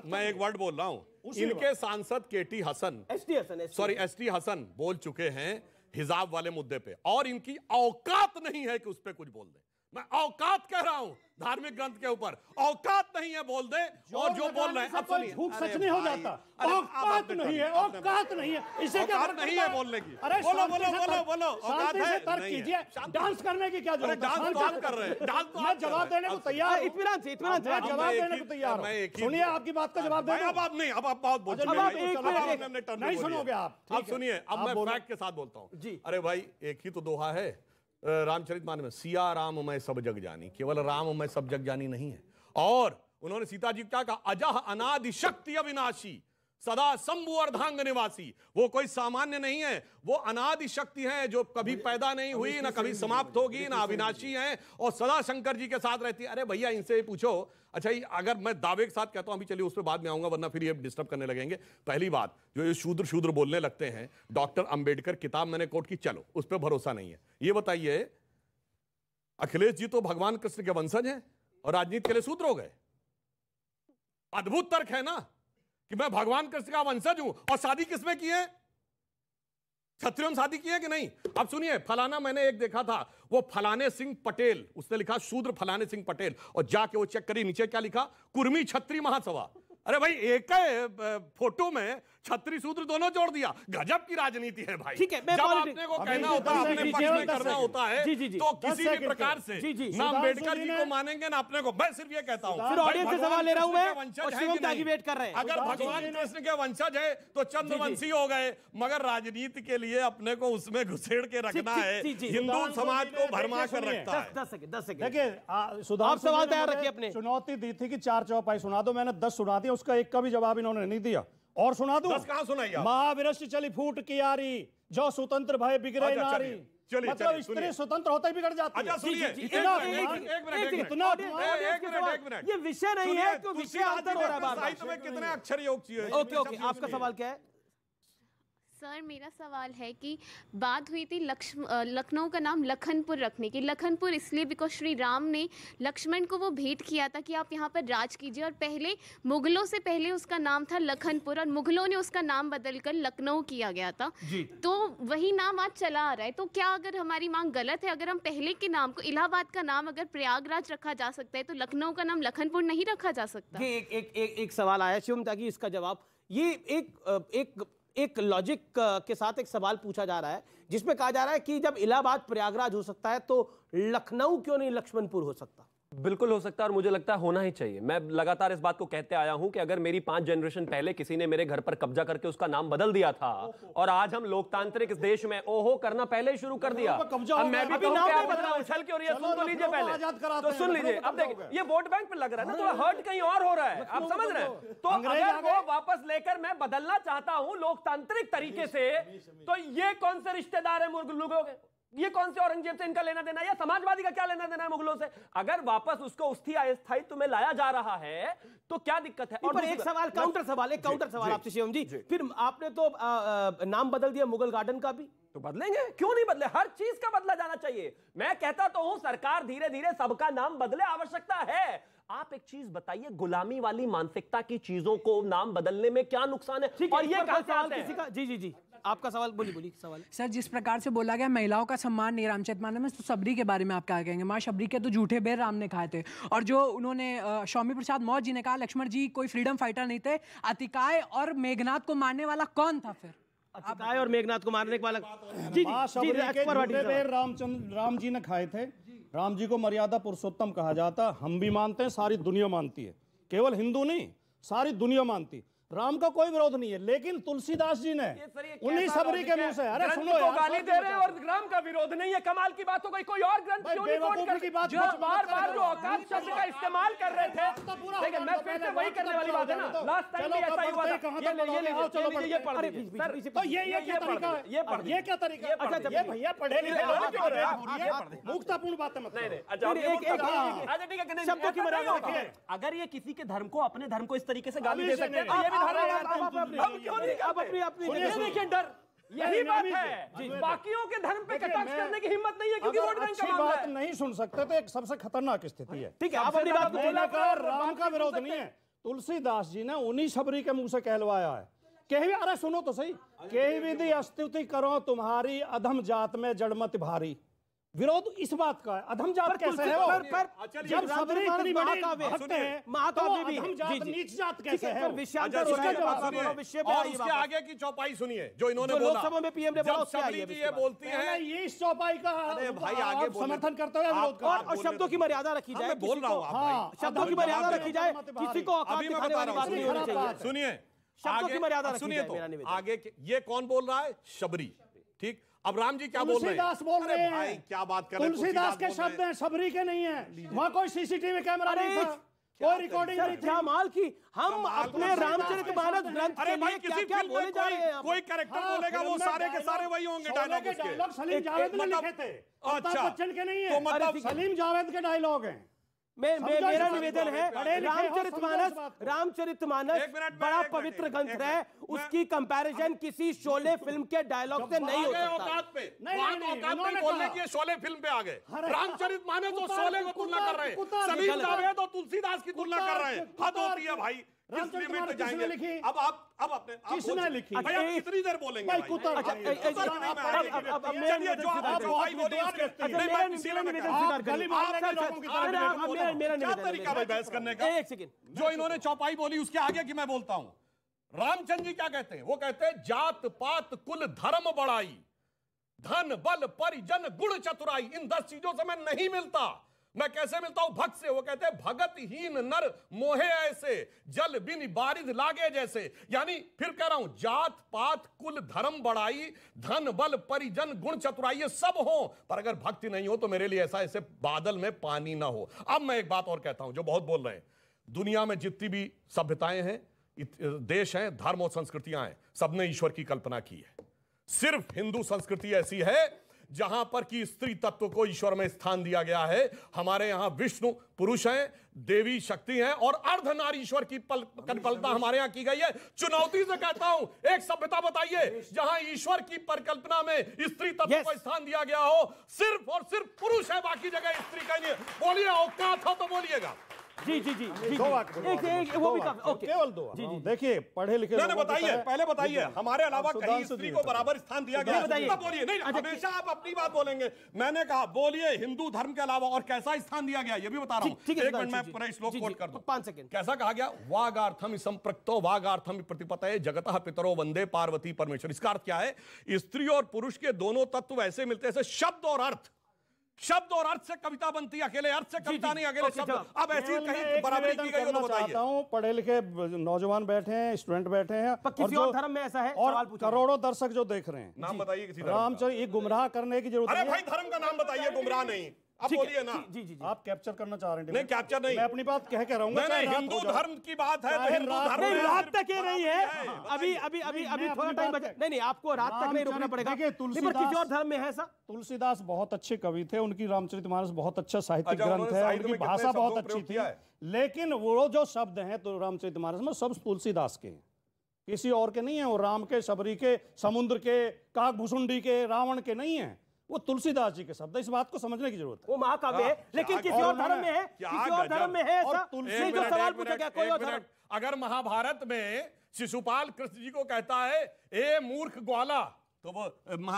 मैं एक वर्ड बोल रहा हूँ। इनके सांसद केटी हसन, एसटी हसन बोल चुके हैं हिजाब वाले मुद्दे पे, और इनकी औकात नहीं है कि उस पे कुछ बोल दे। मैं औकात कह रहा हूं, धार्मिक ग्रंथ के ऊपर औकात नहीं है बोल दे। और जो बोल रहे हैं, अब सुनिए, झूठ सच नहीं हो जाता। औकात नहीं है, औकात नहीं है, इसे क्या नहीं है बोलने की? अरे बोलो औकात है? तर्क कीजिए। डांस करने की क्या जरूरत है? डांस तो आप कर रहे हैं। मैं जवाब देने को तैयार, इत्मीनान से जवाब देने को तैयार। सुनिए, आपकी बात का जवाब दे। अब आप नहीं, अब आप बहुत बोल चुके हैं, नहीं सुनोगे आप। अब सुनिए, अब मैं फैक्ट के साथ बोलता हूं। अरे भाई, एक ही तो दोहा है रामचरितमानस में, सिया राम मैं सब जग जानी। केवल राम मैं सब जग जानी नहीं है। और उन्होंने सीता जी क्या कहा? अजह अनादि शक्ति अविनाशी सदा शंभु अर्धांग निवासी। वो कोई सामान्य नहीं है, वो अनादि शक्ति है जो कभी पैदा नहीं हुई, ना कभी समाप्त होगी, ना अविनाशी है, और सदा शंकर जी के साथ रहती है। अरे भैया, इनसे पूछो। अच्छा, अगर मैं दावे के साथ कहता हूं, अभी चलिए उस पर बाद में आऊंगा, वरना फिर ये डिस्टर्ब करने लगेंगे। पहली बात, जो ये शूद्र बोलने लगते हैं, डॉक्टर अंबेडकर किताब मैंने कोट की, चलो उस पर भरोसा नहीं है। ये बताइए, अखिलेश जी तो भगवान कृष्ण के वंशज हैं और राजनीति के लिए शूद्र हो गए। अद्भुत तर्क है ना कि मैं भगवान कृष्ण का वंशज हूं और शादी किसमें की है? क्षत्रियों ने शादी की है कि नहीं? अब सुनिए, फलाना मैंने एक देखा था, वो फलाने सिंह पटेल, उसने लिखा शूद्र फलाने सिंह पटेल, और जाके वो चेक करी, नीचे क्या लिखा, कुर्मी छत्री महासभा। अरे भाई, एक फोटो में छत्री सूत्र दोनों जोड़ दिया। गजब की राजनीति है भाई। ठीक है, जब आपने को कहना होता है, अपने पक्ष में करना होता है, तो किसी भी प्रकार से ना अम्बेडकर जी को मानेंगे ना अपने को। मैं सिर्फ ये कहता हूँ, फिर ऑडियंस से सवाल ले रहा हूं मैं, और शिवम त्यागी वेट कर रहे हैं। अगर भगवान कृष्ण के वंशज है तो चंद्रवंशी हो गए, मगर राजनीति के लिए अपने को उसमें घुसेड़ के रखना है, हिंदू समाज को भरमा कर रखता है। 10 सेकंड देखिए, सुधार सवाल तैयार रखिए अपने। चुनौती दी थी कि 4 चौपाई सुना दो, मैंने 10 सुना दी, उसका एक का भी जवाब इन्होंने नहीं दिया। और सुना दूं? 10 कहां सुनाई आप? महाविरष्ट चली फूट की यारी, जो स्वतंत्र भय बिगड़े नारी। मतलब स्त्री स्वतंत्र होते ही बिगड़ जाती है। सुनिए, एक मिनट, ये विषय नहीं है, तो विषय अंतर हो रहा है। साहित्य में कितने अक्षर योग चाहिए? ओके, आपका सवाल क्या है? सर, मेरा सवाल है कि बात हुई थी लखनऊ का नाम लखनपुर रखने की। लखनपुर इसलिए बिकॉज श्री राम ने लक्ष्मण को वो भेंट किया था कि आप यहाँ पर राज कीजिए, और पहले मुगलों से पहले उसका नाम था लखनपुर, और मुगलों ने उसका नाम बदलकर लखनऊ किया गया था जी। तो वही नाम आज चला आ रहा है। तो क्या अगर हमारी मांग गलत है? अगर हम पहले के नाम को, इलाहाबाद का नाम अगर प्रयागराज रखा जा सकता है, तो लखनऊ का नाम लखनपुर नहीं रखा जा सकता? एक सवाल आया शिवम त्यागी, इसका जवाब ये एक लॉजिक के साथ एक सवाल पूछा जा रहा है, जिसमें कहा जा रहा है कि जब इलाहाबाद प्रयागराज हो सकता है तो लखनऊ क्यों नहीं लक्ष्मणपुर हो सकता? बिल्कुल हो सकता है, और मुझे लगता है होना ही चाहिए। मैं लगातार इस बात को कहते आया हूं कि अगर मेरी 5 जनरेशन पहले किसी ने मेरे घर पर कब्जा करके उसका नाम बदल दिया था, और आज हम लोकतांत्रिक इस देश में ओहो करना पहले ही शुरू कर दिया, अब मैं भी कहूं कि आप इतना उछल के और ये सुन तो लीजिए पहले, तो सुन लीजिए। अब देखिए, ये वोट बैंक पे लग रहा है ना, थोड़ा हर्ट कहीं और हो रहा है, आप समझ रहे हैं? तो अगर वो वापस लेकर मैं बदलना चाहता हूं लोकतांत्रिक तरीके से, तो ये कौन से रिश्तेदार है मुगलों के? ये कौन से औरंगजेब से इनका लेना देना, या समाजवादी का क्या लेना देना है मुगलों से? अगर वापस उसको स्थायित्व में लाया जा रहा है तो क्या दिक्कत है? और एक सवाल, काउंटर सवाल आपसे शिवम जी, फिर आपने तो नाम बदल दिया मुगल गार्डन का भी, तो बदलेंगे, क्यों नहीं बदले? हर चीज का बदला जाना चाहिए। मैं कहता तो हूं सरकार धीरे धीरे सबका नाम बदले, आवश्यकता है। आप एक चीज बताइए, गुलामी वाली मानसिकता की चीजों को नाम बदलने में क्या नुकसान है? और ये कहां से आता है? किसी का जी आपका सवाल बोलिए सवाल। सर, जिस प्रकार से बोला गया महिलाओं का सम्मान नहीं रामचरितमानस में, तो सबरी के बारे में आप क्या कहेंगे? मां शबरी के तो झूठे बेर राम ने खाए थे, और जो उन्होंने स्वामी प्रसाद मौर्य जी ने कहा लक्ष्मण जी कोई फ्रीडम फाइटर नहीं थे, अतिकाय और मेघनाथ को मारने वाला कौन था? फिर अतिकाय और मेघनाथ को मारने वाला राम जी ने खाए थे। राम जी को मर्यादा पुरुषोत्तम कहा जाता, हम भी मानते हैं, सारी दुनिया मानती है, केवल हिंदू नहीं सारी दुनिया मानती। राम का कोई विरोध नहीं है, लेकिन तुलसीदास जी ने उन्हीं सबरी के मुंह से, अरे सुनो यार, गाली दे रहे हैं और राम का विरोध नहीं है। कमाल की बात हो गई, कोई और ग्रंथ क्यों नहीं कोट कर? जो बार जो औकात शब्द का इस्तेमाल कर रहे थे, लेकिन मैं फिर से वही करने वाली बात है ना, लास्ट टाइम भी ऐसा ही हुआ था। ये पढ़ लीजिए, तो ये क्या तरीका है? ये क्या तरीका है? अच्छा, ये भैया पढ़े लिखे, मुक्तापूर्ण बातें मत। नहीं, अच्छा ठीक है, शब्दों की मर्यादा रखिए। अगर ये किसी के धर्म को, अपने धर्म को इस तरीके से गाली दे सकते हैं, यही बात है। बाकियों के धर्म पे कटाक्ष करने की हिम्मत नहीं है, क्योंकि वोट बैंक का मामला है। नहीं सुन सकते तो एक सबसे खतरनाक स्थिति है। ठीक है, आप अपनी बात राम का विरोध नहीं है। तुलसीदास जी ने उन्हीं सबरी के मुंह से कहलवाया है। कही, अरे सुनो तो सही, कही विधि स्तुति करो तुम्हारी, अधम जात में जड़मत भारी। विरोध इस बात का है, अधम जात कैसे है वो? जब सबरी इतनी बड़ी भक्त है, महाकाव्य भी अधम जात नीच जात कैसे है? और उसके आगे की चौपाई सुनिए जो इन्होंने बोला, लोकसभा में पीएम ने बोला, ये बोलती है ये इस चौपाई का भाई आगे समर्थन करते हुए विरोध का, और शब्दों की मर्यादा रखी जाए। बोल रहा हूँ, शब्दों की मर्यादा रखी जाए, किसी को औकात दिखाने वाली बात नहीं होनी चाहिए। सुनिए, शब्दों की मर्यादा सुनिए, तो आगे ये कौन बोल रहा है? शबरी। ठीक, अब राम जी क्या बोल रहे हैं? तुलसीदास बोल रहे हैं। भाई क्या बात कर रहे हैं? तुलसीदास के शब्द हैं, सबरी के नहीं है। वहाँ कोई सीसीटीवी कैमरा नहीं था, कोई रिकॉर्डिंग नहीं थी। क्या माल की हम अपने रामचरितमानस ग्रंथ के लिए क्या बोले जा रहे हैं? कोई कैरेक्टर बोलेगा, वो सारे के सारे वही होंगे डायलॉग उसके। सलीम जावेद ने लिखे थे, अमिताभ बच्चन के नहीं है। मतलब सलीम जावेद के डायलॉग हैं। मेरा निवेदन है, रामचरितमानस बड़ा पवित्र ग्रंथ है, उसकी कंपैरिजन किसी शोले फिल्म के डायलॉग से नहीं हो सकता। औकात पे बोलने की शोले फिल्म पे आ गए। रामचरितमानस तो शोले को तुलना कर रहे हैं, सलीम जावेद और तुलसीदास की तुलना कर रहे हैं। हद होती है भाई। रामचरित लिमिट मानस जाएंगे? किसने लिखी? अब अपने किसने लिखी? भाई आप कितनी देर बोलेंगे भाई भाई? कुत्ता चलिए जो आप चौपाई बोली उसके क्या तरीका भाई बहस करने का? एक सेकंड, जो इन्होंने चौपाई बोली उसके आगे की मैं बोलता हूं। रामचंद्र जी क्या कहते हैं? वो कहते हैं जात पात कुल धर्म बढ़ाई, धन बल परिजन गुण चतुराई, इन 10 चीजों से मैं नहीं मिलता। मैं कैसे मिलता हूं? भक्त से। वो कहते हैं भगत हीन नर मोहे ऐसे, जल बिन बारिद लागे जैसे। यानी फिर कह रहा हूं, जात पात कुल धर्म बढ़ाई, धन बल परिजन गुण चतुराई, ये सब हो, पर अगर भक्ति नहीं हो तो मेरे लिए ऐसा ऐसे बादल में पानी ना हो। अब मैं एक बात और कहता हूं जो बहुत बोल रहे हैं, दुनिया में जितनी भी सभ्यताएं हैं, देश हैं, धर्म और संस्कृतियां हैं, सबने ईश्वर की कल्पना की है। सिर्फ हिंदू संस्कृति ऐसी है जहां पर कि स्त्री तत्व को ईश्वर में स्थान दिया गया है। हमारे यहां विष्णु पुरुष हैं, देवी शक्ति हैं और अर्धनारीश्वर की कल्पना हमारे यहां की गई है। चुनौती से कहता हूं, एक सभ्यता बताइए जहां ईश्वर की परिकल्पना में स्त्री तत्व को स्थान दिया गया हो। सिर्फ और सिर्फ पुरुष है, बाकी जगह स्त्री का नहीं है। बोलिए औकात हो तो बोलिएगा। जी जी जी जी, दो वाक्य, एक वो भी ओके, केवल दो। जी जी, देखिए पढ़े लिखे नहीं बताइए, पहले बताइए हमारे अलावा कहीं स्त्री को बराबर स्थान दिया गया है? बोलिए। नहीं, हमेशा आप अपनी बात बोलेंगे। मैंने कहा बोलिए हिंदू धर्म के अलावा और कैसा स्थान दिया गया, ये भी बता रहा हूं। एक मिनट में पूरा श्लोक कोट कर दूं, 5 सेकंड। कैसा कहा गया? वागार्थम संप्रक्तो वागार्थम प्रतिपतये जगतः पितरो वंदे पार्वती परमेश्वर। इसका अर्थ क्या है? स्त्री और पुरुष के दोनों तत्व ऐसे मिलते हैं जैसे शब्द और अर्थ। शब्द और अर्थ से कविता बनती है, अकेले अर्थ से कविता नहीं, अकेले शब्द। अब ऐसी कहीं बराबरी की गई हो तो बताइए। पढ़े लिखे नौजवान बैठे हैं, स्टूडेंट बैठे हैं, किसी और धर्म में ऐसा है? और करोड़ों दर्शक जो देख रहे हैं, नाम बताइए किसी रामचरित, ये गुमराह करने की जरूरत नहीं। अरे भाई धर्म का नाम बताइए, गुमराह नहीं। अब बोलिए ना। जी जी, आप कैप्चर करना चाह रहे हैं? नहीं कैप्चर नहीं, मैं अपनी बात कह रहूंगा। नहीं, हिंदू धर्म की बात है तो हिंदू धर्म नहीं, रात तक ये नहीं है। अभी थोड़ा टाइम बचा। नहीं, आपको रात तक नहीं रुकना पड़ेगा। किसी और धर्म में है ऐसा? तुलसीदास बहुत अच्छे कवि थे, उनकी रामचरितमानस बहुत अच्छा साहित्यिक ग्रंथ है, उनकी भाषा बहुत अच्छी थी, लेकिन वो जो शब्द हैं तो रामचरितमानस में सब तुलसीदास के हैं, किसी और के नहीं है। वो राम के, शबरी के, समुद्र के, काकभुसुंडी के, रावण के नहीं है, वो तुलसीदास जी के शब्द है। इस बात को समझने की जरूरत है। वो महाकाव्य है, लेकिन किसी और धर्म में है? किसी और धर्म में है ऐसा? नहीं, जो सवाल पूछा गया कोई और धर्म। अगर महाभारत में शिशुपाल कृष्ण जी को कहता है ए मूर्ख ग्वाला, तो वो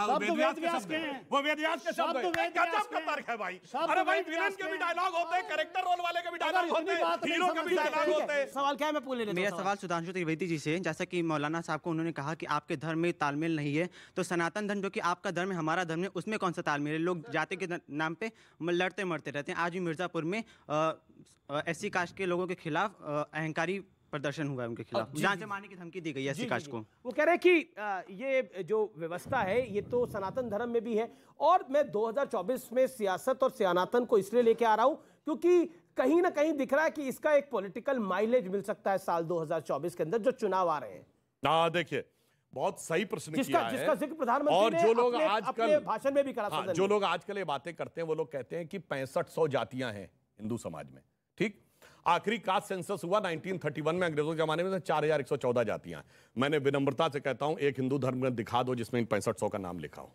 वेदव्यास के हैं, वो वेदव्यास के शब्द हैं। गजब का तर्क है भाई। अरे भाई विलेन के भी डायलॉग होते हैं, कैरेक्टर रोल वाले के भी डायलॉग होते हैं, हीरो के भी डायलॉग होते हैं। सवाल क्या है मैं पूछ लेता हूं। मेरा सवाल सुधांशु त्रिवेदी जी से, जैसा कि मौलाना साहब को उन्होंने कहा कि आपके धर्म में तालमेल नहीं है, तो सनातन धर्म जो कि आपका धर्म है, हमारा धर्म है, उसमें कौन सा तालमेल है? लोग जाति के नाम पे लड़ते मरते रहते हैं। आज भी मिर्जापुर में SC कास्ट के लोगों के खिलाफ अहंकारी प्रदर्शन हुआ है, उनके खिलाफ जान से मारने की धमकी दी गई है SC कास्ट को। वो कह रहे हैं कि ये जो व्यवस्था है ये तो सनातन धर्म में भी है। और मैं 2024 में सियासत और सनातन को इसलिए लेके आ रहा हूं क्योंकि कहीं ना कहीं दिख रहा है कि इसका एक पॉलिटिकल माइलेज मिल सकता है साल 2024 के अंदर जो चुनाव आ रहे हैं। देखिए बहुत सही प्रश्न किया है, जिसका जिक्र प्रधानमंत्री और जो लोग अपने भाषण में भी करा। जो लोग आजकल ये बातें करते हैं वो लोग कहते हैं कि 6500 जातियां हैं हिंदू समाज में। ठीक, आखिरी कास्ट सेंसस हुआ 1931 में, अंग्रेजों के जमाने में 4114 जातियां। मैंने विनम्रता से कहता हूं एक हिंदू धर्म ग्रंथ दिखा दो जिसमें इन 6500 का नाम लिखा हो,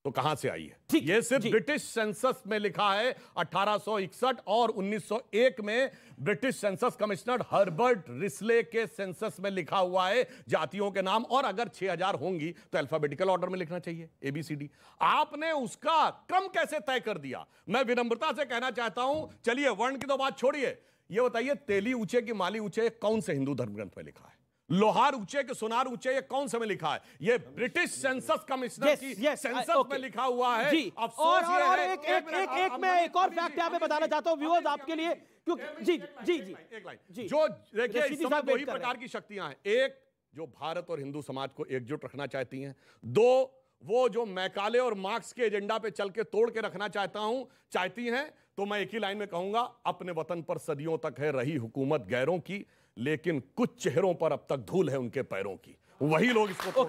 तो कहां से आई है? ये सिर्फ ब्रिटिश सेंसस में लिखा है 1861 और 1901 में British census commissioner Herbert Risley के सेंसस में लिखा हुआ है जातियों के नाम। और अगर 6000 होंगी तो अल्फाबेटिकल ऑर्डर में लिखना चाहिए, ABCD। आपने उसका क्रम कैसे तय कर दिया? मैं विनम्रता से कहना चाहता हूं, चलिए वर्ण की तो बात छोड़िए, ये बताइए तेली ऊंचे की माली ऊंचे कौन से हिंदू धर्म ग्रंथ में लिखा है? लोहार ऊंचे के सोनार ऊंचे ये कौन से में लिखा है? ये ब्रिटिश सेंसस कमिश्नर की सेंसस में लिखा हुआ है। जी, और एक मैं एक और फैक्ट यहाँ पे बताना चाहता हूँ व्यूअर्स आपके लिए, क्योंकि जी जी जी एक लाइन जो देखिए इस समय दो ही प्रकार की शक्तियां हैं। एक जो भारत और हिंदू समाज को एकजुट रखना चाहती हैं, दो वो जो मैकाले और मार्क्स के एजेंडा पे चल के तोड़ के रखना चाहती हैं। तो मैं एक ही लाइन में कहूंगा, अपने वतन पर सदियों तक है रही हुकूमत गैरों की, लेकिन कुछ चेहरों पर अब तक धूल है उनके पैरों की। वही लोग इसको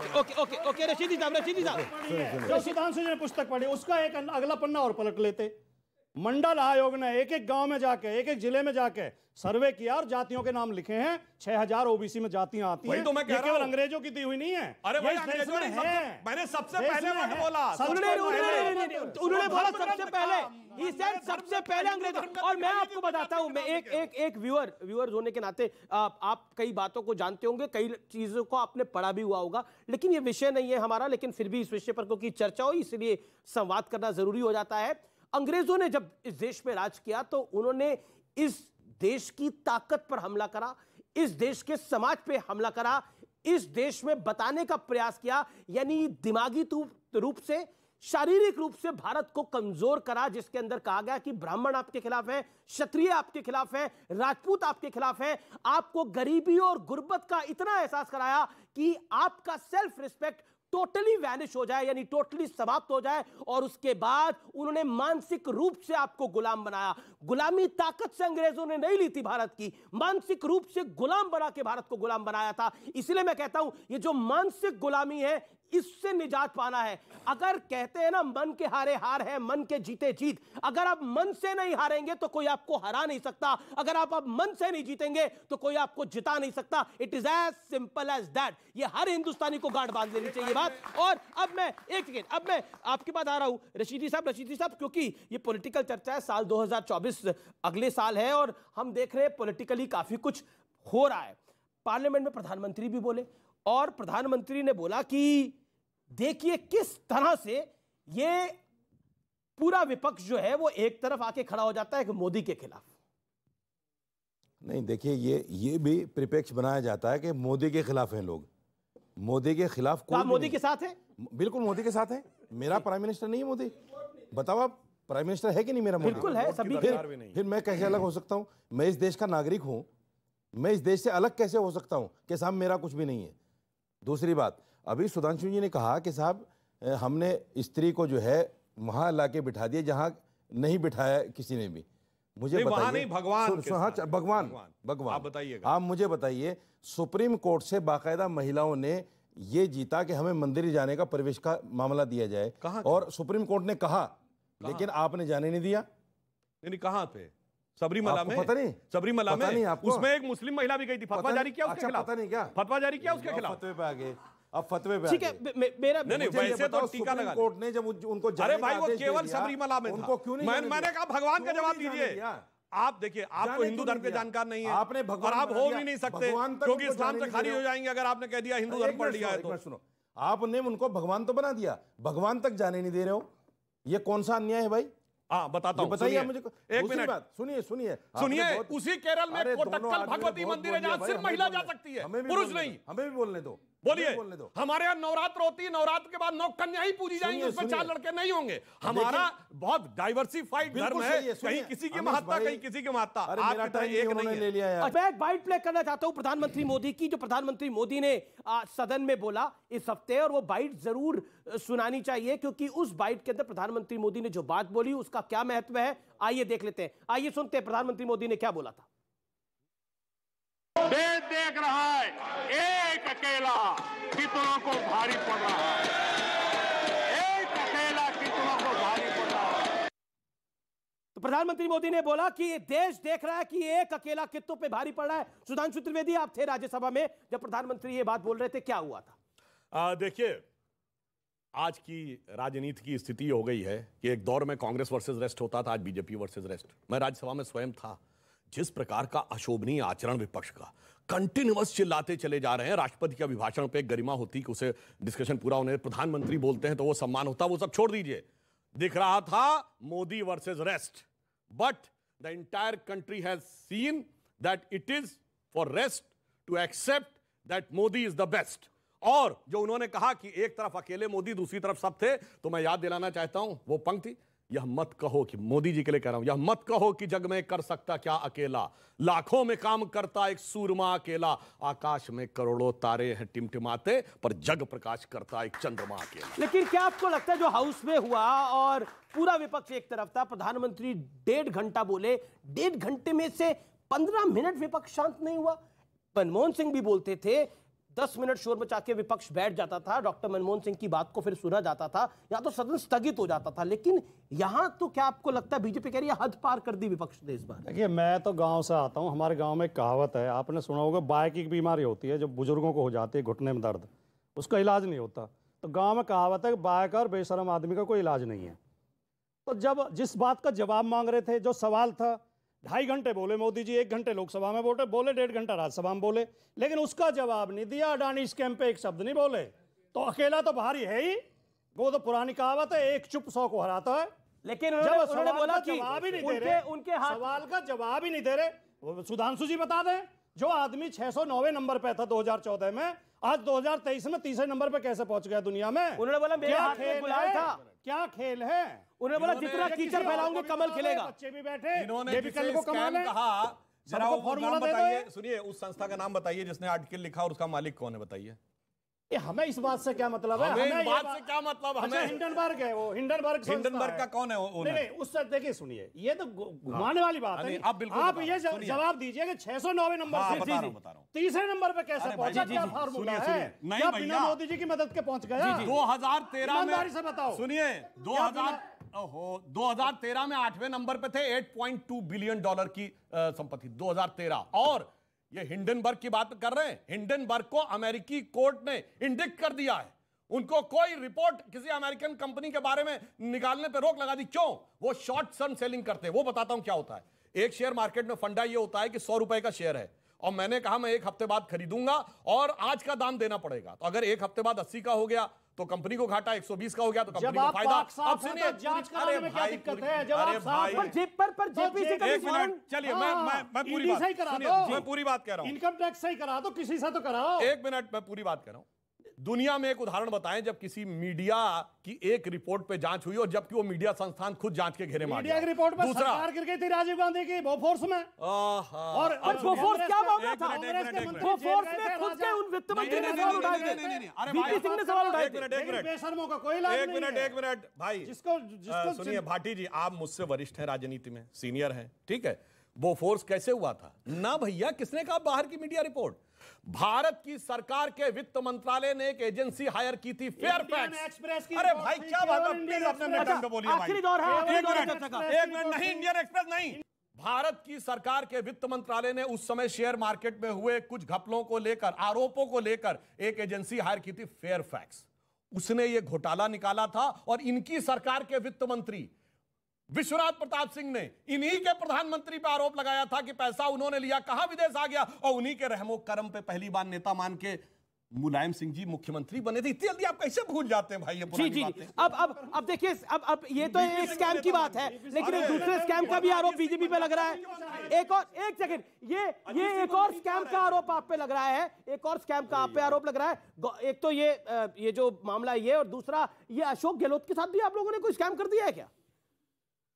ओके रशीदी साहब जो सुधांशु जी ने पुस्तक पढ़ी उसका एक अगला पन्ना और पलट लेते, मंडल आयोग ने एक एक गांव में जाके, एक एक जिले में जाके सर्वे किया और जातियों के नाम लिखे हैं। 6000 ओबीसी में जातियां आती हैं। तो मैं कह रहा केवल हूं। अंग्रेजों की दी हुई नहीं है। अरे भाई अंग्रेजों ने मैंने सबसे पहले वर्ड बोला। उन्होंने बोला सबसे पहले, ही सेड सबसे पहले अंग्रेजों। और मैं आपको बताता हूं, मैं एक व्यूअर होने के नाते आप कई बातों को जानते होंगे, कई चीजों को आपने पढ़ा भी हुआ होगा, लेकिन ये विषय नहीं है हमारा। लेकिन फिर भी इस विषय पर क्योंकि चर्चा हो, इसलिए संवाद करना जरूरी हो जाता है। अंग्रेजों ने जब इस देश में राज किया तो उन्होंने इस देश की ताकत पर हमला करा, इस देश के समाज पे हमला करा, इस देश में बताने का प्रयास किया, यानी दिमागी रूप से, शारीरिक रूप से भारत को कमजोर करा, जिसके अंदर कहा गया कि ब्राह्मण आपके खिलाफ है, क्षत्रिय आपके खिलाफ है, राजपूत आपके खिलाफ है। आपको गरीबी और गुर्बत का इतना एहसास कराया कि आपका सेल्फ रिस्पेक्ट टोटली वैनिश हो जाए, यानी टोटली समाप्त हो जाए। और उसके बाद उन्होंने मानसिक रूप से आपको गुलाम बनाया। गुलामी ताकत से अंग्रेजों ने नहीं ली थी भारत की, मानसिक रूप से गुलाम बना के भारत को गुलाम बनाया था। इसलिए मैं कहता हूं ये जो मानसिक गुलामी है, इससे निजात पाना है। अगर कहते हैं ना मन के हारे हार है, मन के जीते जीत, अगर आप मन से नहीं हारेंगे तो कोई आपको हरा नहीं सकता, अगर आप मन से नहीं जीतेंगे तो कोई आपको जिता नहीं सकता। It is as simple as that. ये हर हिंदुस्तानी को गांठ बांध लेनी चाहिए बात। और अब मैं एक सेकेंड, अब मैं आपके पास आ रहा हूं रशीदी साहब, क्योंकि ये पॉलिटिकल चर्चा है, साल 2024 अगले साल है और हम देख रहे हैं पॉलिटिकली काफी कुछ हो रहा है। पार्लियामेंट में प्रधानमंत्री भी बोले और प्रधानमंत्री ने बोला कि देखिए किस तरह से ये पूरा विपक्ष जो है वो एक तरफ आके खड़ा हो जाता है मोदी के खिलाफ। नहीं, देखिए ये भी परिपेक्ष बनाया जाता है कि मोदी के खिलाफ हैं लोग। मोदी के खिलाफ तो आप मोदी के साथ हैं? बिल्कुल मोदी के साथ हैं। मेरा प्राइम मिनिस्टर नहीं है मोदी। बताओ आप, प्राइम मिनिस्टर है कि नहीं मेरा मोदी? बिल्कुल है, सभी। फिर मैं कैसे अलग हो सकता हूं? मैं इस देश का नागरिक हूं, मैं इस देश से अलग कैसे हो सकता हूं कि साहब मेरा कुछ भी नहीं है? दूसरी बात, अभी सुधांशु जी ने कहा कि साहब हमने स्त्री को जो है वहां लाके बिठा दिया जहां नहीं बिठाया किसी ने भी। मुझे बताइए, नहीं, भगवान भगवान आप बताइएगा। आप मुझे बताइए, सुप्रीम कोर्ट से बाकायदा महिलाओं ने ये जीता कि हमें मंदिर जाने का प्रवेश का मामला दिया जाए, और सुप्रीम कोर्ट ने कहा, लेकिन आपने जाने नहीं दिया। नहीं, कहां पे? सबरीमला में? पता नहीं, सबरीमला में नहीं आपको? उसमें एक मुस्लिम महिला भी गई थी, फतवा जारी किया उसके खिलाफ। पता नहीं क्या फतवा जारी किया उसके खिलाफ? फतवे पे आ गए, अब फतवे पे ठीक है। मेरा नहीं, वैसे तो टीका लगा कोर्ट ने जब उनको अरे भाई वो केवल सबरीमला में था। मैंने कहा भगवान का जवाब दीजिए। आप देखिए, आपको हिंदू धर्म के जानकार नहीं है, आपने भगवान, और आप हो भी नहीं सकते क्योंकि इस्लाम से खारिज हो जाएंगे अगर आपने कह दिया हिंदू धर्म पढ़ लिया है तो। सुनो, आपने उनको भगवान तो बना दिया, भगवान तक जाने नहीं दे रहे हो। ये कौन सा अन्याय है भाई? हाँ बताता हूँ, बताइए मुझे। एक मिनट सुनिए। उसी केरल में कोटक्कल भगवती मंदिर है जहाँ सिर्फ महिला जा सकती है, पुरुष नहीं। हमें भी बोलने दो, बोलिए। हमारे यहाँ नवरात्र होती है, नवरात्र के बाद 9 कन्या ही पूजी जाएंगी, उसमें 4 लड़के नहीं होंगे। हमारा बहुत डाइवर्सिफाइड धर्म है, कहीं किसी की महत्ता, कहीं किसी की महत्ता। आप एक नहीं ले लिया यार। मैं एक बाइट प्ले करना चाहता हूं प्रधानमंत्री मोदी की, जो प्रधानमंत्री मोदी ने सदन में बोला इस हफ्ते, और वो बाइट जरूर सुनानी चाहिए क्योंकि उस बाइट के अंदर प्रधानमंत्री मोदी ने जो बात बोली उसका क्या महत्व है, आइए देख लेते हैं। आइए सुनते हैं प्रधानमंत्री मोदी ने क्या बोला था। देश देख रहा है एक अकेला कितनों को भारी पड़ रहा है, एक अकेला कितनों को भारी पड़ रहा है। तो प्रधानमंत्री मोदी ने बोला कि ये देश देख रहा है कि एक अकेला कितनों पे भारी पड़ रहा है। सुधांशु त्रिवेदी, आप थे राज्यसभा में जब प्रधानमंत्री ये बात बोल रहे थे, क्या हुआ था? देखिए, आज की राजनीति की स्थिति हो गई है कि एक दौर में कांग्रेस वर्सेस रेस्ट होता था, आज बीजेपी वर्सेस रेस्ट। मैं राज्यसभा में स्वयं था। जिस प्रकार का अशोभनीय आचरण विपक्ष का, कंटिन्यूअस चिल्लाते चले जा रहे हैं। राष्ट्रपति के अभिभाषण पे एक गरिमा होती कि उसे डिस्कशन पूरा होने, प्रधानमंत्री बोलते हैं तो वो सम्मान होता, वो सब छोड़ दीजिए। दिख रहा था Modi versus rest, but the entire country has seen that it is for rest to accept that Modi is the best. और जो उन्होंने कहा कि एक तरफ अकेले मोदी, दूसरी तरफ सब थे, तो मैं याद दिलाना चाहता हूं वो पंक्ति, यह मत कहो कि मोदी जी के लिए कह रहा हूं, यह मत कहो कि जग में कर सकता क्या अकेला, लाखों में काम करता एक सूरमा अकेला, आकाश में करोड़ों तारे हैं टिमटिमाते पर जग प्रकाश करता एक चंद्रमा अकेला। लेकिन क्या आपको लगता है जो हाउस में हुआ और पूरा विपक्ष एक तरफ था, प्रधानमंत्री 1.5 घंटा बोले, 1.5 घंटे में से 15 मिनट विपक्ष शांत नहीं हुआ? मनमोहन सिंह भी बोलते थे 10 मिनट शोर मचा के विपक्ष बैठ जाता था, डॉक्टर मनमोहन सिंह की बात को फिर सुना जाता था, या तो सदन स्थगित हो जाता था। लेकिन यहां तो क्या आपको लगता है बीजेपी कह रही है हद पार कर दी विपक्ष ने इस बार? देखिए, मैं तो गांव से आता हूं, हमारे गांव में एक कहावत है, आपने सुना होगा, बाय की बीमारी होती है जो बुजुर्गों को हो जाती है, घुटने में दर्द, उसका इलाज नहीं होता। तो गांव में कहावत है कि बाय का और बेशरम आदमी का कोई इलाज नहीं है। तो जब जिस बात का जवाब मांग रहे थे, जो सवाल था, 2.5 घंटे बोले मोदी जी, 1 घंटे लोकसभा में बोले 1.5 घंटा राज्यसभा में बोले, लेकिन उसका जवाब नहीं दिया। अडानी स्कैम पे एक शब्द नहीं बोले। तो अकेला तो भारी है ही, वो तो पुरानी कहावत है, एक चुप 100 को हराता है। लेकिन उन्होंने बोला कि जवाब ही नहीं दे रहे, उनके हाथ सवाल का जवाब ही नहीं दे रहे। सुधांशु जी बता दें, जो आदमी 609वें नंबर पे था 2014 में, आज 2023 में 30वें नंबर पे कैसे पहुंच गया दुनिया में? उन्होंने बोला मेरे हाथ में गुलाल था। क्या खेल है? उन्होंने बोला जितना कीचड़ फैलाओगे कमल खिलेगा। बच्चे भी बैठे, इन्होंने ये भी कल को कमाल है। कहा, जरा वो फॉर्मूला नाम दे दो। बताइए, सुनिए, उस संस्था का नाम बताइए जिसने आर्टिकल लिखा और उसका मालिक कौन है, बताइए। हमें इस बात से क्या मतलब है? हमें इस बात से क्या मतलब? हमें हिंडनबर्ग है, वो हिंडनबर्ग का कौन है वो? नहीं, उससे देखिए, सुनिए, ये तो घुमाने वाली बात है। आप ये जवाब दीजिए कि 609वें नंबर से 30वें नंबर पे कैसे पहुंचा? क्या फार्मूला है? क्या बिना मोदी जी की मदद के पहुंच गया? 2013 में, से बताओ, सुनिए, 2013 में 8वें नंबर पे थे, $8.2 बिलियन की संपत्ति 2013। और ये हिंडनबर्ग की बात कर रहे हैं। हिंडनबर्ग को अमेरिकी कोर्ट ने इंडिक्ट कर दिया है। उनको कोई रिपोर्ट किसी अमेरिकन कंपनी के बारे में निकालने पे रोक लगा दी। क्यों? वो शॉर्ट टर्म सेलिंग करते हैं। वो बताता हूं क्या होता है। एक शेयर मार्केट में फंडा ये होता है कि 100 रुपए का शेयर है और मैंने कहा मैं 1 हफ्ते बाद खरीदूंगा और आज का दाम देना पड़ेगा। तो अगर 1 हफ्ते बाद 80 का हो गया तो कंपनी को घाटा, 120 का हो गया तो कंपनी को फायदा। अब सुनिए, जांच कराने में क्या दिक्कत है? जब आप साफ पर जेपीसी का एक मिनट, चलिए मैं पूरी बात सुनिए, मैं पूरी बात कह रहा हूं। इनकम टैक्स सही करा दो, किसी से तो कराओ। 1 मिनट, मैं पूरी बात कह रहा हूं। दुनिया में एक उदाहरण बताएं जब किसी मीडिया की एक रिपोर्ट पे जांच हुई और जबकि वो मीडिया संस्थान खुद जांच के घेरे में आ गया। मीडिया की रिपोर्ट पर सरकार गिर गई थी राजीव गांधी की बोफोर्स में। और बोफोर्स क्या मामला था? बोफोर्स में खुद के उन वित्त मंत्री ने सवाल उठाए थे। वीपी सिंह ने सवाल उठाए थे। बेशर्मों का कोई इलाज नहीं है। एक मिनट भाई, जिसको सुनिए भाटी जी, आप मुझसे वरिष्ठ हैं राजनीति में, सीनियर हैं, ठीक है। बोफोर्स कैसे हुआ था? ना भैया, किसने कहा बाहर की मीडिया रिपोर्ट? भारत की सरकार के वित्त मंत्रालय ने एक एजेंसी हायर की थी, फेयरफैक्स। अरे भाई क्या बात है, प्लीज अपने टाइम पे बोलिए भाई। आखिरी दौर है, एक मिनट नहीं, इंडियन एक्सप्रेस नहीं। भारत की सरकार के वित्त मंत्रालय ने उस समय शेयर मार्केट में हुए कुछ घपलों को लेकर, आरोपों को लेकर एक एजेंसी हायर की थी, फेयरफैक्स। उसने ये घोटाला निकाला था और इनकी सरकार के वित्त मंत्री विश्वनाथ प्रताप सिंह ने इन्हीं के प्रधानमंत्री पर आरोप लगाया था कि पैसा उन्होंने लिया, कहां विदेश आ गया, और उन्हीं के रहमो करम पे पहली बार नेता मान के मुलायम सिंह जी मुख्यमंत्री बने थे। इतनी जल्दी आप कैसे भूल जाते हैं भाई ये पुरानी बातें? अब देखिए, अब ये तो एक स्कैम की बात है, लेकिन एक दूसरे स्कैम का भी आरोप बीजेपी पे लग रहा है। एक सेकंड, ये एक और स्कैम का आरोप आप पे लग रहा है, एक और स्कैम का आप पे आरोप लग रहा है। एक तो ये जो मामला ये, और दूसरा ये अशोक गहलोत के साथ भी आप लोगों ने कोई स्कैम कर दिया है क्या?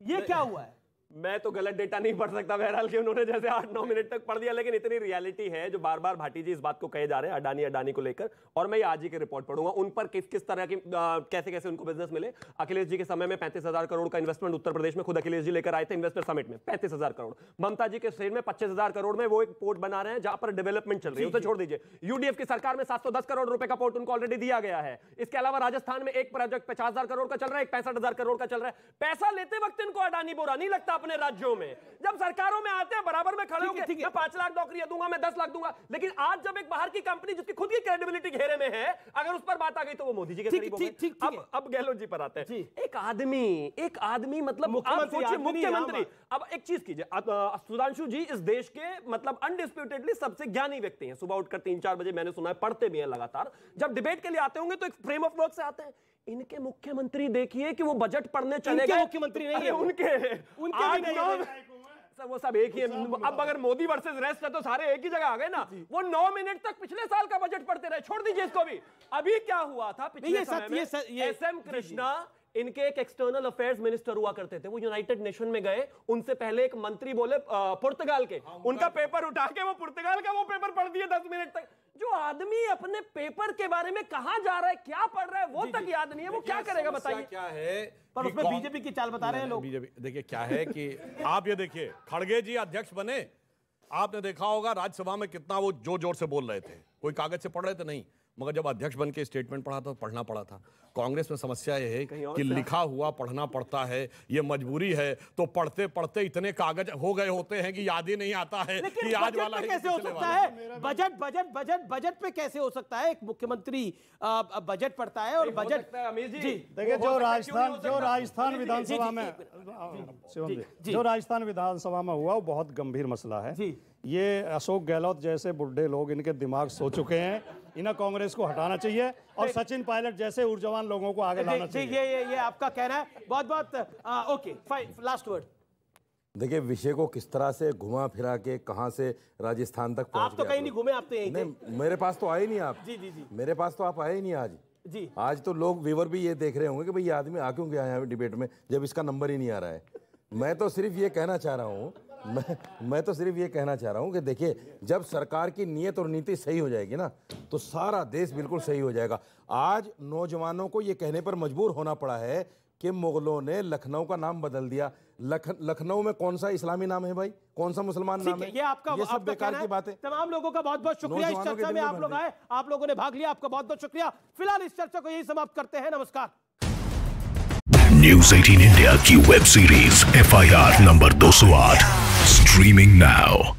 ये क्या हुआ है? मैं तो गलत डेटा नहीं पढ़ सकता बहरहाल कि उन्होंने जैसे 8-9 मिनट तक पढ़ दिया, लेकिन इतनी रियलिटी है जो बार बार भाटी जी इस बात को कहे जा रहे हैं अडानी को लेकर। और मैं आज ही की रिपोर्ट पढ़ूंगा उन पर किस तरह की कैसे उनको बिजनेस मिले। अखिलेश जी के समय में 35,000 करोड़ का इन्वेस्टमेंट उत्तर प्रदेश में खुद अखिलेश जी लेकर आए थे इन्वेस्टर समिट में, 35,000 करोड़। ममता जी के स्टेट में 25,000 करोड़ में वो एक पोर्ट बना रहे हैं जहां पर डेवलपमेंट चल रही है, उसे छोड़ दीजिए। यूडीएफ की सरकार में 710 करोड़ रुपए का पोर्ट उनको ऑलरेडी दिया गया है। इसके अलावा राजस्थान में एक प्रोजेक्ट 50,000 करोड़ का चल रहा है, एक 65,000 करोड़ का चल रहा है। पैसा लेते वक्त इनको अडानी बुरा नहीं लगता अपने राज्यों में, जब सरकारों में आते हैं बराबर में खड़े होकर मैं 5 लाख नौकरियां दूंगा, मैं 10 लाख दूंगा। लेकिन आज जब एक बाहर की कंपनी जिसकी खुद की क्रेडिबिलिटी घेरे में है, अगर उस पर बात आ गई तो वो मोदी जी के करीब हो गए। अब गहलोत जी पर आते हैं। एक आदमी मतलब मुख्यमंत्री। अब एक चीज कीजिए, सुधांशु जी इस देश के मतलब अनडिस्प्यूटेडली सबसे ज्ञानी व्यक्ति हैं। सुबह उठकर 3-4 बजे मैंने सुना है पढ़ते भी हैं लगातार। जब डिबेट के लिए आते होंगे तो एक फ्रेम ऑफ वर्क से आते हैं। इनके मुख्यमंत्री देखिए कि वो बजट पढ़ने चले गए। मुख्यमंत्री नहीं है उनके वो सब एक ही है। अब अगर मोदी वर्सेस रेस्ट है तो सारे एक ही जगह आ गए ना। वो 9 मिनट तक पिछले साल का बजट पढ़ते रहे, छोड़ दीजिए इसको भी। अभी क्या हुआ था पिछले समय में, एसएम कृष्णा इनके एक एक्सटर्नल अफेयर्स मिनिस्टर हुआ करते थे, वो यूनाइटेड नेशन में गए। उनसे पहले एक मंत्री बोले पुर्तगाल के, उनका पेपर उठा के वो पुर्तगाल का वो पेपर पढ़ दिए 10 मिनट तक। जो आदमी अपने पेपर के बारे में कहां जा रहा है, क्या पढ़ रहा है, वो तक याद नहीं है, वो क्या करेगा बताइए? क्या है पर उसमें बीजेपी की चाल बता रहे हैं लोग। बीजेपी देखिए क्या है कि आप ये देखिए, खड़गे जी अध्यक्ष बने, आपने देखा होगा राज्यसभा में कितना वो जोर जोर से बोल रहे थे, कोई कागज से पढ़ रहे थे नहीं, मगर जब अध्यक्ष बन के स्टेटमेंट पढ़ा तो पढ़ना पड़ा था। कांग्रेस में समस्या यह है कि लिखा हुआ पढ़ना पड़ता है, ये मजबूरी है, तो पढ़ते पढ़ते इतने कागज हो गए होते हैं कि याद ही नहीं आता है कि आज वाला है कैसे हो सकता है। बजट बजट बजट बजट पे कैसे हो सकता है। एक मुख्यमंत्री बजट पढ़ता है और बजट देखिए जो राजस्थान विधानसभा में जो राजस्थान विधानसभा में हुआ वो बहुत गंभीर मसला है। ये अशोक गहलोत जैसे बुढ़े लोग, इनके दिमाग सो चुके हैं, इन्हें कांग्रेस को हटाना चाहिए और सचिन पायलट जैसे ऊर्जावान लोगों को आगे लाना चाहिए। ये आपका कहना है। बहुत बहुत ओके फाइन, लास्ट वर्ड। देखिए विषय को किस तरह से घुमा फिरा के कहां से राजस्थान तक पहुंच आप तो कहीं नहीं घूमे, आप तो यहीं थे। नहीं, मेरे पास तो आए नहीं आप। जी। मेरे पास तो आप आए ही नहीं आज जी। आज तो लोग व्यूअर भी ये देख रहे होंगे कि भाई ये आदमी आ क्यों गया है डिबेट में जब इसका नंबर ही नहीं आ रहा है। मैं तो सिर्फ ये कहना चाह रहा हूँ मैं तो सिर्फ ये कहना चाह रहा हूँ कि देखिए जब सरकार की नीयत और नीति सही हो जाएगी ना तो सारा देश बिल्कुल सही हो जाएगा। आज नौजवानों को ये कहने पर मजबूर होना पड़ा है कि मुगलों ने लखनऊ का नाम बदल दिया। लखनऊ में कौन सा इस्लामी नाम है भाई, कौन सा मुसलमान नाम है? ये सब बेकार की बात है। तमाम लोगों का बहुत बहुत शुक्रिया। इस चर्चा में आप लोग आए, आप लोगों ने भाग लिया, आपका बहुत बहुत शुक्रिया। फिलहाल इस चर्चा को यही समाप्त करते हैं। नमस्कार। न्यूज़ 18 इंडिया की web series FIR number 208 streaming now.